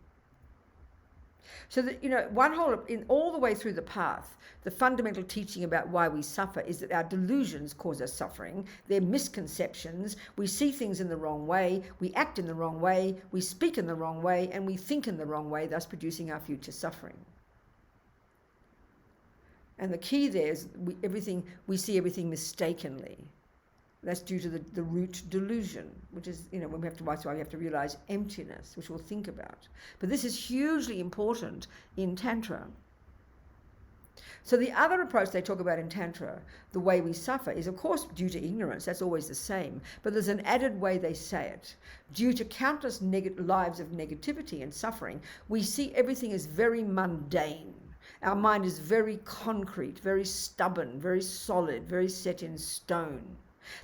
So that, one whole, in all the way through the path, the fundamental teaching about why we suffer is that our delusions cause us suffering. They're misconceptions. We see things in the wrong way. We act in the wrong way. We speak in the wrong way. And we think in the wrong way, thus producing our future suffering. And the key there is we see everything mistakenly. That's due to the root delusion, which is, when we have to, that's why we have to realize emptiness, which we'll think about. But this is hugely important in Tantra. So the other approach they talk about in Tantra, the way we suffer, is of course due to ignorance. That's always the same. But there's an added way they say it. Due to countless lives of negativity and suffering, we see everything as very mundane. Our mind is very concrete, very stubborn, very solid, very set in stone.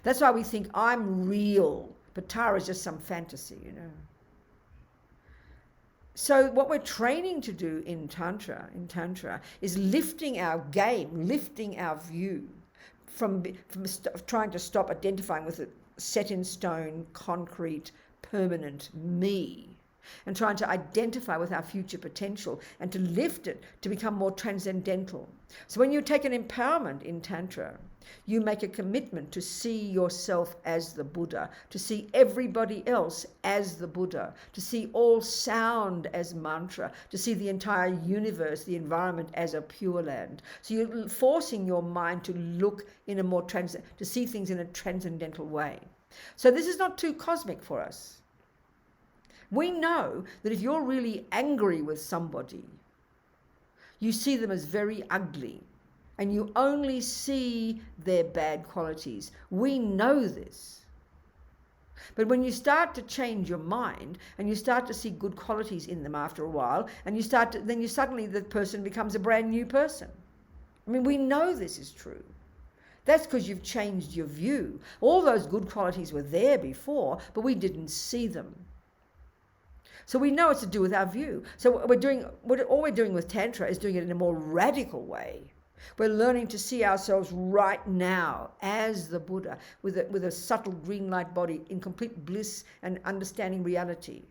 That's why we think I'm real, but Tara is just some fantasy, So what we're training to do in Tantra is lifting our game, lifting our view from trying to stop identifying with a set in stone, concrete, permanent me, and trying to identify with our future potential and to lift it to become more transcendental. So when you take an empowerment in Tantra, you make a commitment to see yourself as the Buddha, to see everybody else as the Buddha, to see all sound as mantra, to see the entire universe, the environment as a pure land. So you're forcing your mind to look in a more to see things in a transcendental way. So this is not too cosmic for us. We know that if you're really angry with somebody, you see them as very ugly, and you only see their bad qualities. We know this. But when you start to change your mind and you start to see good qualities in them after a while, and then suddenly the person becomes a brand new person. I mean, we know this is true. That's because you've changed your view. All those good qualities were there before, but we didn't see them. So we know it's to do with our view. So all we're doing with Tantra is doing it in a more radical way. We're learning to see ourselves right now as the Buddha with a subtle green light body in complete bliss and understanding reality.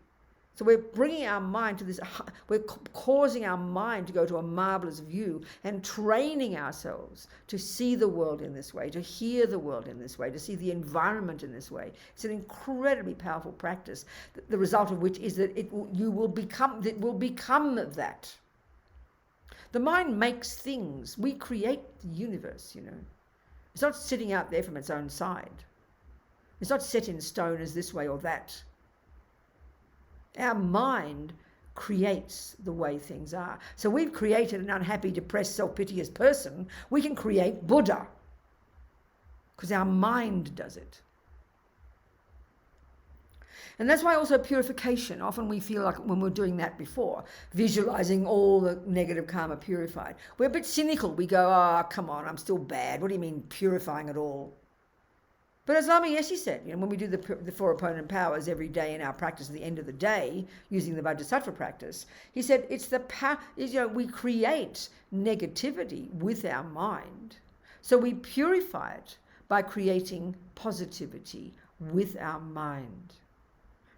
So we're bringing our mind to this, we're causing our mind to go to a marvelous view and training ourselves to see the world in this way, to hear the world in this way, to see the environment in this way. It's an incredibly powerful practice, the result of which is that it will become that. The mind makes things. We create the universe, It's not sitting out there from its own side. It's not set in stone as this way or that. Our mind creates the way things are. So we've created an unhappy, depressed, self-piteous person. We can create Buddha because our mind does it. And that's why also purification, often we feel like when we're doing that before, visualizing all the negative karma purified, we're a bit cynical. We go, come on, I'm still bad. What do you mean purifying it all? But as Lama Yeshe said, when we do the four opponent powers every day in our practice at the end of the day, using the Bodhisattva practice, he said it's the power, we create negativity with our mind. So we purify it by creating positivity with our mind.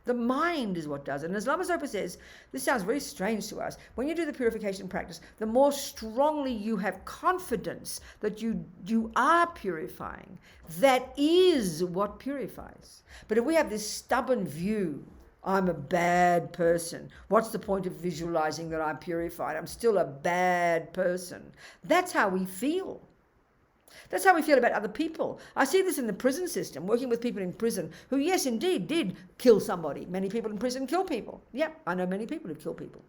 The mind is what does it. And as Lama Zopa says, this sounds very strange to us. When you do the purification practice, the more strongly you have confidence that you are purifying, that is what purifies. But if we have this stubborn view, I'm a bad person, what's the point of visualizing that I'm purified? I'm still a bad person. That's how we feel. That's how we feel about other people. I see this in the prison system, working with people in prison who, yes, indeed, did kill somebody. Many people in prison kill people. Yeah, I know many people who kill people.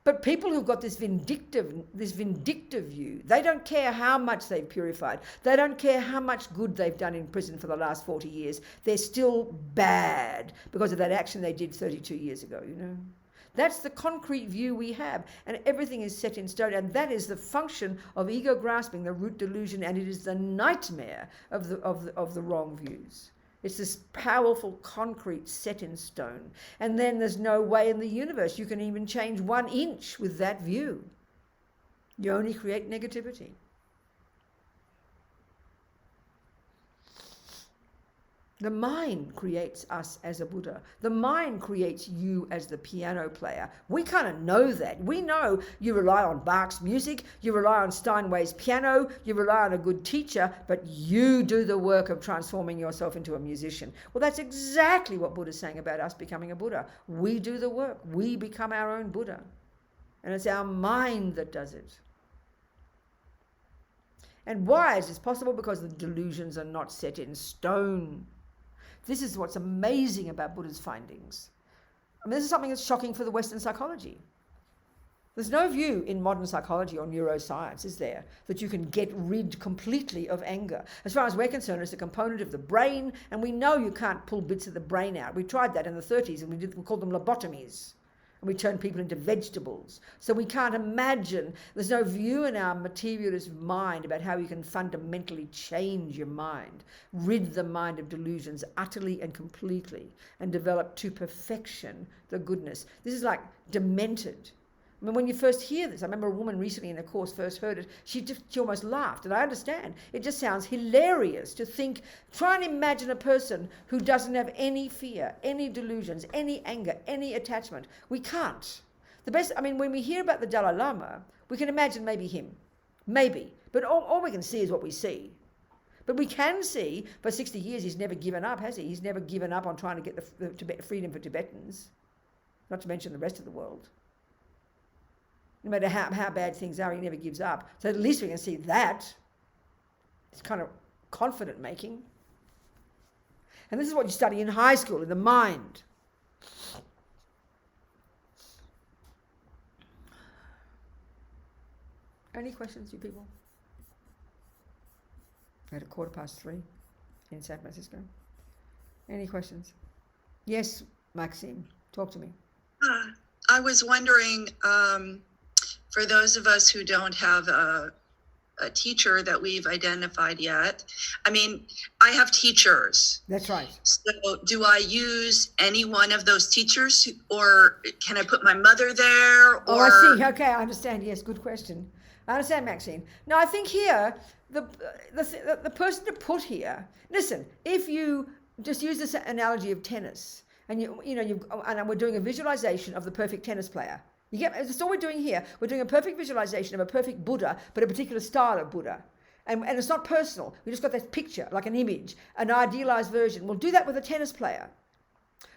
But people who've got this vindictive view, they don't care how much they've purified. They don't care how much good they've done in prison for the last 40 years. They're still bad because of that action they did 32 years ago, That's the concrete view we have, and everything is set in stone, and that is the function of ego grasping, the root delusion, and it is the nightmare of the wrong views. It's this powerful concrete set in stone, and then there's no way in the universe you can even change 1 inch with that view. You only create negativity. . 。 . 。 . . . . . . . . . . . . . . . . . . . . . . . . . . . . . . . . . . . . . . . . . . . . . . . . . . . . . The mind creates us as a Buddha. The mind creates you as the piano player. We kind of know that. We know you rely on Bach's music, you rely on Steinway's piano, you rely on a good teacher, but you do the work of transforming yourself into a musician. Well, that's exactly what Buddha's saying about us becoming a Buddha. We do the work. We become our own Buddha. And it's our mind that does it. And why is this possible? Because the delusions are not set in stone. This is what's amazing about Buddha's findings. I mean, this is something that's shocking for the Western psychology. There's no view in modern psychology or neuroscience, is there, that you can get rid completely of anger. As far as we're concerned, it's a component of the brain, and we know you can't pull bits of the brain out. We tried that in the 30s, and we called them lobotomies. And we turn people into vegetables. So we can't imagine, there's no view in our materialist mind about how you can fundamentally change your mind, rid the mind of delusions utterly and completely, and develop to perfection the goodness. This is like demented. I mean, when you first hear this, I remember a woman recently in a course first heard it, she almost laughed, and I understand. It just sounds hilarious to think, try and imagine a person who doesn't have any fear, any delusions, any anger, any attachment. We can't. When we hear about the Dalai Lama, we can imagine maybe him, maybe, but all we can see is what we see. But we can see, for 60 years, he's never given up, has he? He's never given up on trying to get the freedom for Tibetans, not to mention the rest of the world. No matter how bad things are, he never gives up. So at least we can see that. It's kind of confident making. And this is what you study in high school, in the mind. Any questions, you people? At 3:15 in San Francisco. Any questions? Yes, Maxine, talk to me. I was wondering, for those of us who don't have a teacher that we've identified yet, I mean, I have teachers. That's right. So do I use any one of those teachers, or can I put my mother there? Or... Oh, I see. Okay, I understand. Yes, good question. I understand, Maxine. No, I think here, the person to put here, listen, if you just use this analogy of tennis, and and we're doing a visualization of the perfect tennis player. You get, that's all we're doing here. We're doing a perfect visualization of a perfect Buddha, but a particular style of Buddha. And it's not personal. We just got that picture, like an image, an idealized version. We'll do that with a tennis player.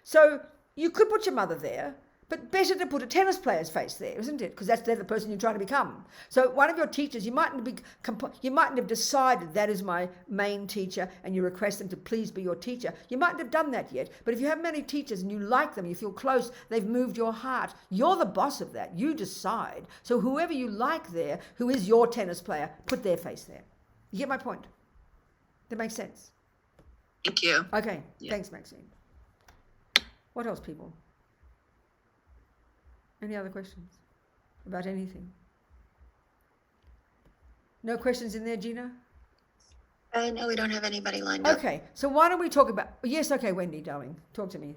So you could put your mother there, but better to put a tennis player's face there, isn't it? Because they're the person you're trying to become. So one of your teachers, you mightn't have decided that is my main teacher, and you request them to please be your teacher. You mightn't have done that yet. But if you have many teachers and you like them, you feel close, they've moved your heart, you're the boss of that. You decide. So whoever you like there, who is your tennis player, put their face there. You get my point? That makes sense? Thank you. Okay. Yeah. Thanks, Maxine. What else, people? Any other questions about anything? No questions in there, Gina? No, we don't have anybody lined up. Okay, so why don't we talk about... Yes, okay, Wendy, darling. Talk to me.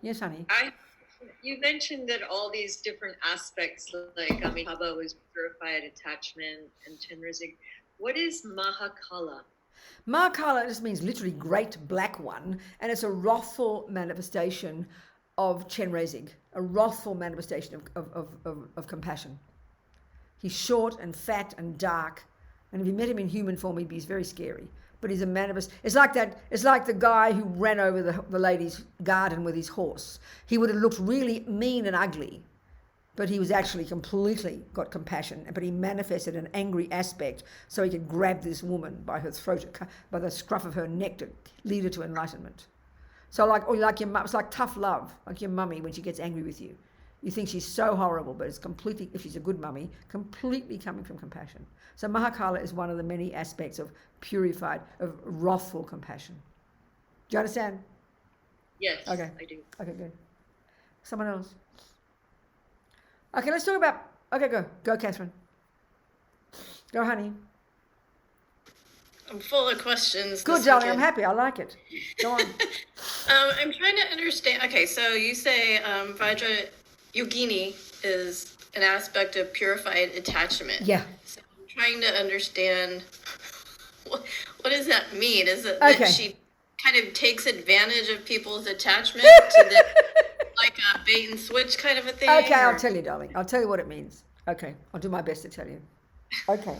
Yes, honey. You mentioned that all these different aspects, like Amitabha was purified attachment and Chen. What is Mahakala? Mahakala just means literally great black one, and it's a wrathful manifestation of Chen Rezig, a wrathful manifestation of compassion. He's short and fat and dark, and if you met him in human form, he'd be very scary. But he's a manifest. It's like the guy who ran over the lady's garden with his horse. He would have looked really mean and ugly, but he was actually completely got compassion. But he manifested an angry aspect so he could grab this woman by her throat, by the scruff of her neck, to lead her to enlightenment. So like your mum, it's like tough love, like your mummy when she gets angry with you. You think she's so horrible, but it's completely, if she's a good mummy, completely coming from compassion. So Mahakala is one of the many aspects of purified, of wrathful compassion. Do you understand? Yes, okay. I do. Okay, good. Someone else? Okay, let's talk about, okay, go, Catherine. Go, honey. I'm full of questions. Good, darling. I'm happy. I like it. Go on. I'm trying to understand. Okay, so you say Vajra Yogini is an aspect of purified attachment. Yeah. So I'm trying to understand what what does that mean? Is it Okay. that she kind of takes advantage of people's attachment to the, like a bait and switch kind of a thing? Okay, or- I'll tell you, darling. I'll tell you what it means. Okay, I'll do my best to tell you. Okay.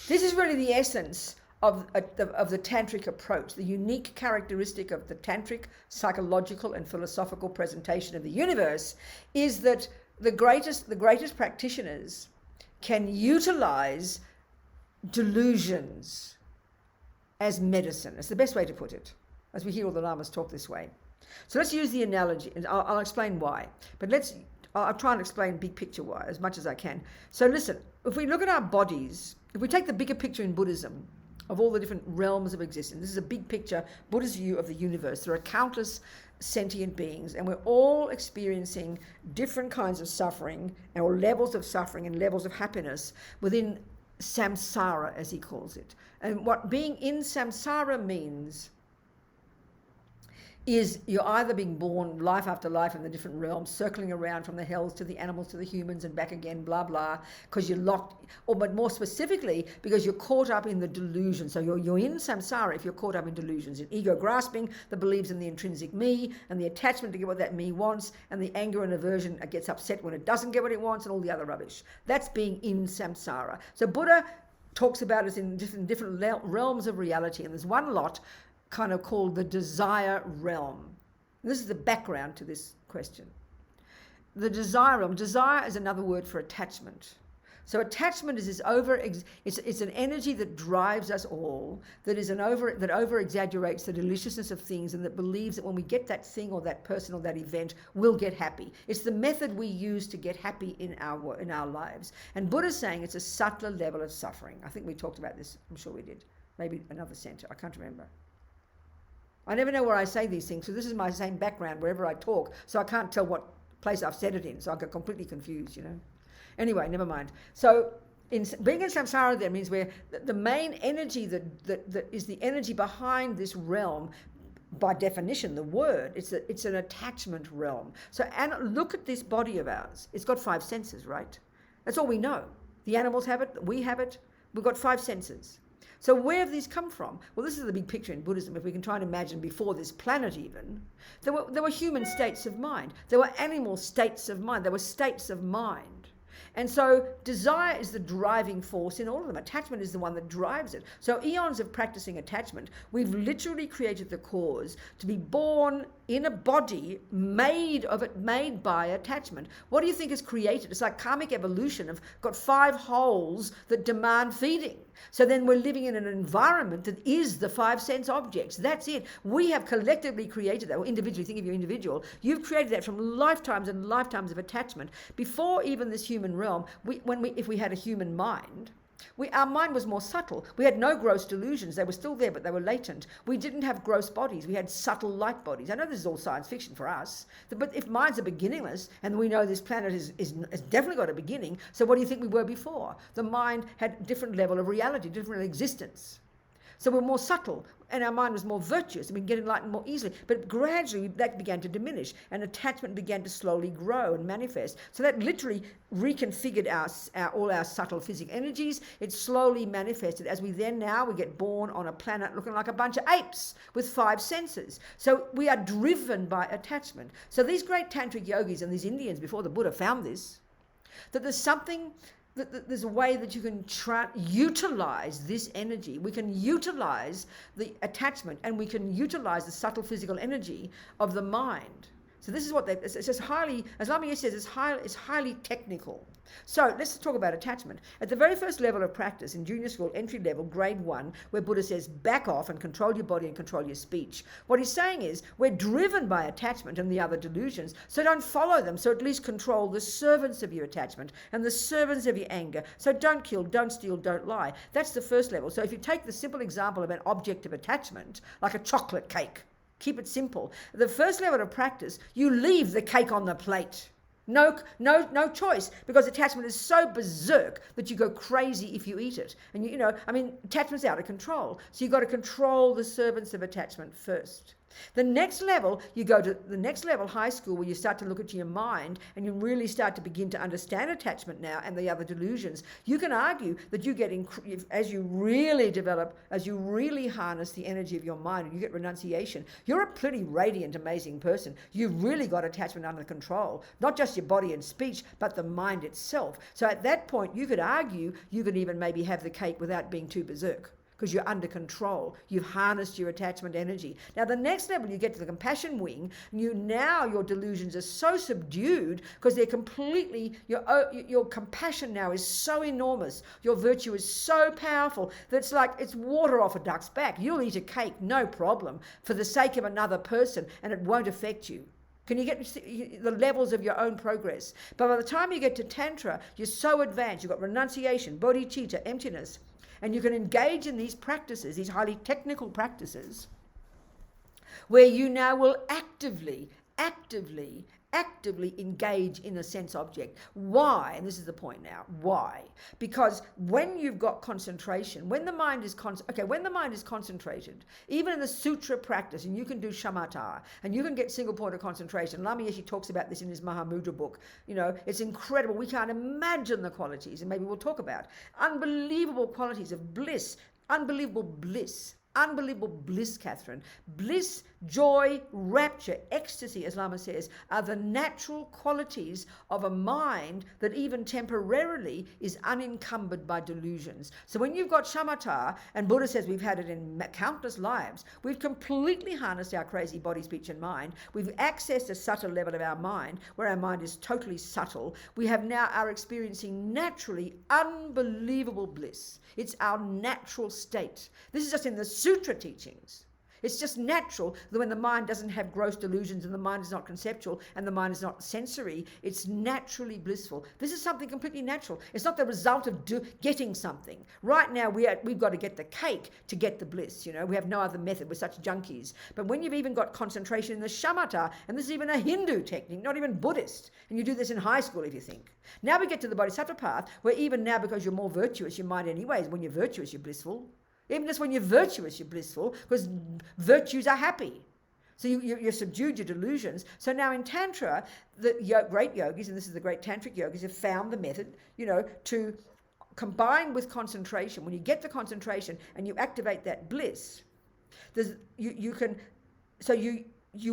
This is really the essence of the tantric approach. The unique characteristic of the tantric psychological and philosophical presentation of the universe is that the greatest practitioners can utilize delusions as medicine. It's the best way to put it, as we hear all the lamas talk this way. So let's use the analogy, and I'll explain why. But I'll try and explain big picture why as much as I can. So listen, if we look at our bodies, if we take the bigger picture in Buddhism of all the different realms of existence, this is a big picture, Buddha's view of the universe. There are countless sentient beings, and we're all experiencing different kinds of suffering, or levels of suffering and levels of happiness within samsara, as he calls it. And what being in samsara means is you're either being born life after life in the different realms, circling around from the hells to the animals to the humans and back again, blah, blah, because you're locked, but more specifically, because you're caught up in the delusion. So you're in samsara if you're caught up in delusions, in ego grasping that believes in the intrinsic me, and the attachment to get what that me wants, and the anger and aversion that gets upset when it doesn't get what it wants, and all the other rubbish. That's being in samsara. So Buddha talks about it in different realms of reality, and there's one lot kind of called the desire realm. This is the background to this question. The desire realm. Desire is another word for attachment. So attachment is this it's an energy that drives us all, that over exaggerates the deliciousness of things, and that believes that when we get that thing or that person or that event, we'll get happy. It's the method we use to get happy in our lives. And Buddha's saying it's a subtler level of suffering. I think we talked about this. I'm sure we did. Maybe another center. I can't remember. I never know where I say these things, so this is my same background wherever I talk, so I can't tell what place I've said it in, so I get completely confused, Anyway, never mind. So being in samsara there means where the main energy that is the energy behind this realm, by definition, the word, it's an attachment realm. So look at this body of ours. It's got 5 senses, right? That's all we know. The animals have it, we have it, we've got 5 senses. So where have these come from? Well, this is the big picture in Buddhism. If we can try and imagine before this planet even, there were human states of mind. There were animal states of mind. There were states of mind. And so desire is the driving force in all of them. Attachment is the one that drives it. So eons of practicing attachment, we've literally created the cause to be born in a body made by attachment. What do you think is created? It's like karmic evolution of got 5 holes that demand feeding. So then we're living in an environment that is the 5 sense objects. That's it. We have collectively created that, or individually, think of your individual. You've created that from lifetimes and lifetimes of attachment. Before even this human realm, if we had a human mind, our mind was more subtle. We had no gross delusions. They were still there, but they were latent. We didn't have gross bodies. We had subtle light bodies. I know this is all science fiction for us, but if minds are beginningless, and we know this planet has definitely got a beginning, so what do you think we were before? The mind had a different level of reality, different existence. So we're more subtle, and our mind was more virtuous, and we can get enlightened more easily. But gradually, that began to diminish, and attachment began to slowly grow and manifest. So that literally reconfigured all our subtle physical energies. It slowly manifested as we get born on a planet looking like a bunch of apes with 5 senses. So we are driven by attachment. So these great tantric yogis and these Indians, before the Buddha found this, that there's a way that you can utilize this energy. We can utilize the attachment, and we can utilize the subtle physical energy of the mind. So this is what it's just highly, as Lama says, it's highly technical. So let's talk about attachment. At the very first level of practice in junior school, entry level, grade 1, where Buddha says back off and control your body and control your speech, what he's saying is we're driven by attachment and the other delusions, so don't follow them. So at least control the servants of your attachment and the servants of your anger. So don't kill, don't steal, don't lie. That's the first level. So if you take the simple example of an object of attachment, like a chocolate cake, keep it simple. The first level of practice, you leave the cake on the plate. No choice, because attachment is so berserk that you go crazy if you eat it. And attachment's out of control. So you've got to control the servants of attachment first. The next level, you go to the next level, high school, where you start to look into your mind and you really start to begin to understand attachment now and the other delusions. You can argue that you get, as you really develop, as you really harness the energy of your mind and you get renunciation, you're a pretty radiant, amazing person. You've really got attachment under control, not just your body and speech, but the mind itself. So at that point, you could argue you could even maybe have the cake without being too berserk, because you're under control. You've harnessed your attachment energy. Now, the next level, you get to the compassion wing. Your delusions are so subdued because they're completely, your compassion now is so enormous. Your virtue is so powerful that it's like it's water off a duck's back. You'll eat a cake, no problem, for the sake of another person, and it won't affect you. Can you get the levels of your own progress? But by the time you get to Tantra, you're so advanced. You've got renunciation, bodhicitta, emptiness. And you can engage in these practices, these highly technical practices, where you now will actively engage in a sense object. Why? And this is the point now. Why? Because when you've got concentration, when the mind is concentrated, even in the sutra practice, and you can do shamatha, and you can get single point of concentration. Lama Yeshe talks about this in his Mahamudra book. It's incredible. We can't imagine the qualities, and maybe we'll talk about unbelievable qualities of bliss, unbelievable bliss. Unbelievable bliss, Catherine. Bliss, joy, rapture, ecstasy, as Lama says, are the natural qualities of a mind that even temporarily is unencumbered by delusions. So when you've got shamatha, and Buddha says we've had it in countless lives, we've completely harnessed our crazy body, speech and mind. We've accessed a subtle level of our mind, where our mind is totally subtle. We are experiencing naturally unbelievable bliss. It's our natural state. This is just in the sutra teachings. It's just natural that when the mind doesn't have gross delusions and the mind is not conceptual and the mind is not sensory, it's naturally blissful. This is something completely natural. It's not the result of getting something. Right now, we've got to get the cake to get the bliss. We have no other method. We're such junkies. But when you've even got concentration in the shamatha, and this is even a Hindu technique, not even Buddhist, and you do this in high school if you think. Now we get to the bodhisattva path, where even now, because you're more virtuous, your mind anyways, when you're virtuous, you're blissful. Even just when you're virtuous, you're blissful, because virtues are happy. So you're subdued your delusions. So now in Tantra, the great yogis, and this is the great Tantric yogis, have found the method, to combine with concentration. When you get the concentration and you activate that bliss, you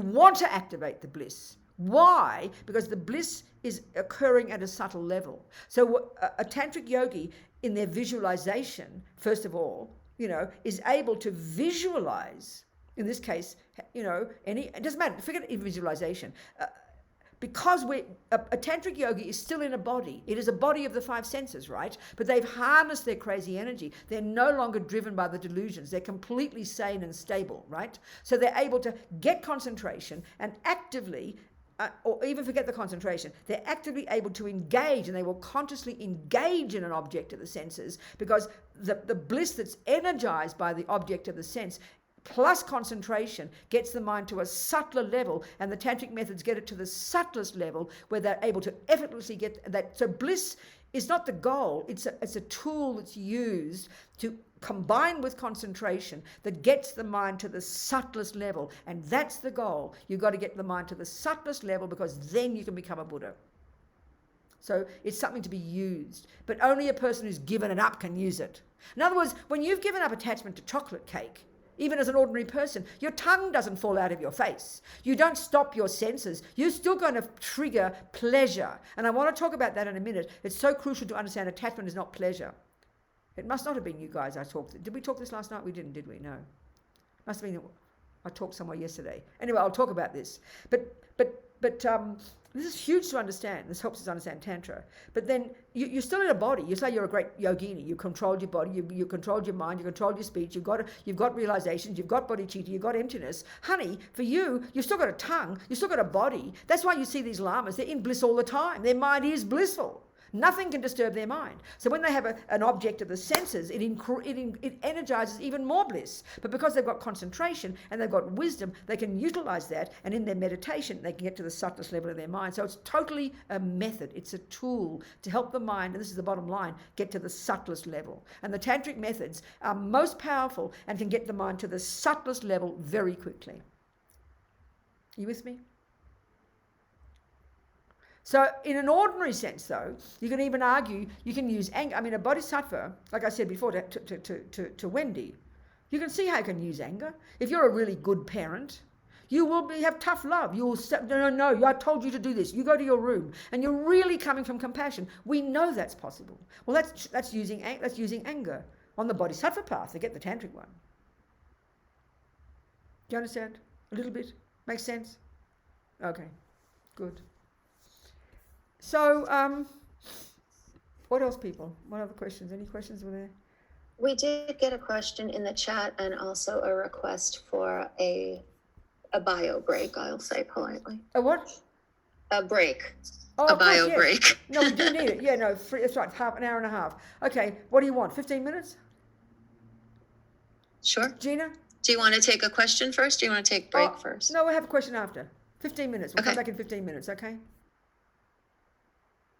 want to activate the bliss. Why? Because the bliss is occurring at a subtle level. So a Tantric yogi, in their visualization, first of all, is able to visualize, in this case, it doesn't matter, forget visualization. Because a Tantric yogi is still in a body. It is a body of the five senses, right? But they've harnessed their crazy energy. They're no longer driven by the delusions. They're completely sane and stable, right? So they're able to get concentration and actively, or even forget the concentration, they're actively able to engage, and they will consciously engage in an object of the senses, because the bliss that's energized by the object of the sense plus concentration gets the mind to a subtler level, and the Tantric methods get it to the subtlest level, where they're able to effortlessly get that. So bliss is not the goal, it's a tool that's used to combine with concentration that gets the mind to the subtlest level, and that's the goal. You've got to get the mind to the subtlest level, because then you can become a Buddha. So it's something to be used, but only a person who's given it up can use it. In other words, when you've given up attachment to chocolate cake, even as an ordinary person, your tongue doesn't fall out of your face. You don't stop your senses. You're still going to trigger pleasure. And I want to talk about that in a minute. It's so crucial to understand attachment is not pleasure. It must not have been you guys I talked. Did we talk this last night? We didn't, did we? No. Must have been I talked somewhere yesterday. Anyway, I'll talk about this. But this is huge to understand. This helps us understand Tantra. But then you're still in a body. You say you're a great yogini. You controlled your body. You controlled your mind. You controlled your speech. You've got realizations. You've got bodhicitta. You've got emptiness. Honey, for you've still got a tongue. You've still got a body. That's why you see these lamas. They're in bliss all the time. Their mind is blissful. Nothing can disturb their mind. So when they have an object of the senses, it energizes even more bliss. But because they've got concentration and they've got wisdom, they can utilize that, and in their meditation, they can get to the subtlest level of their mind. So it's totally a method. It's a tool to help the mind, and this is the bottom line, get to the subtlest level. And the Tantric methods are most powerful and can get the mind to the subtlest level very quickly. you with me? So in an ordinary sense, though, you can even argue, you can use anger. I mean, a bodhisattva, like I said before to Wendy, you can see how you can use anger. If you're a really good parent, you will have tough love. You will say, no, I told you to do this. You go to your room, and you're really coming from compassion. We know that's possible. Well, that's using anger on the bodhisattva path to get the tantric one. Do you understand? A little bit? Makes sense? Okay, good. So, what else, people? What other questions? Any questions were there? We did get a question in the chat and also a request for a bio break, I'll say politely. A what? A break. Oh, A of course, bio yes. break. No, we do need it. Yeah, no, that's right. An hour and a half. Okay, what do you want? 15 minutes? Sure. Gina? Do you want to take a question first? Do you want to take break first? No, we'll have a question after. 15 minutes. We'll come Okay. back in 15 minutes, okay?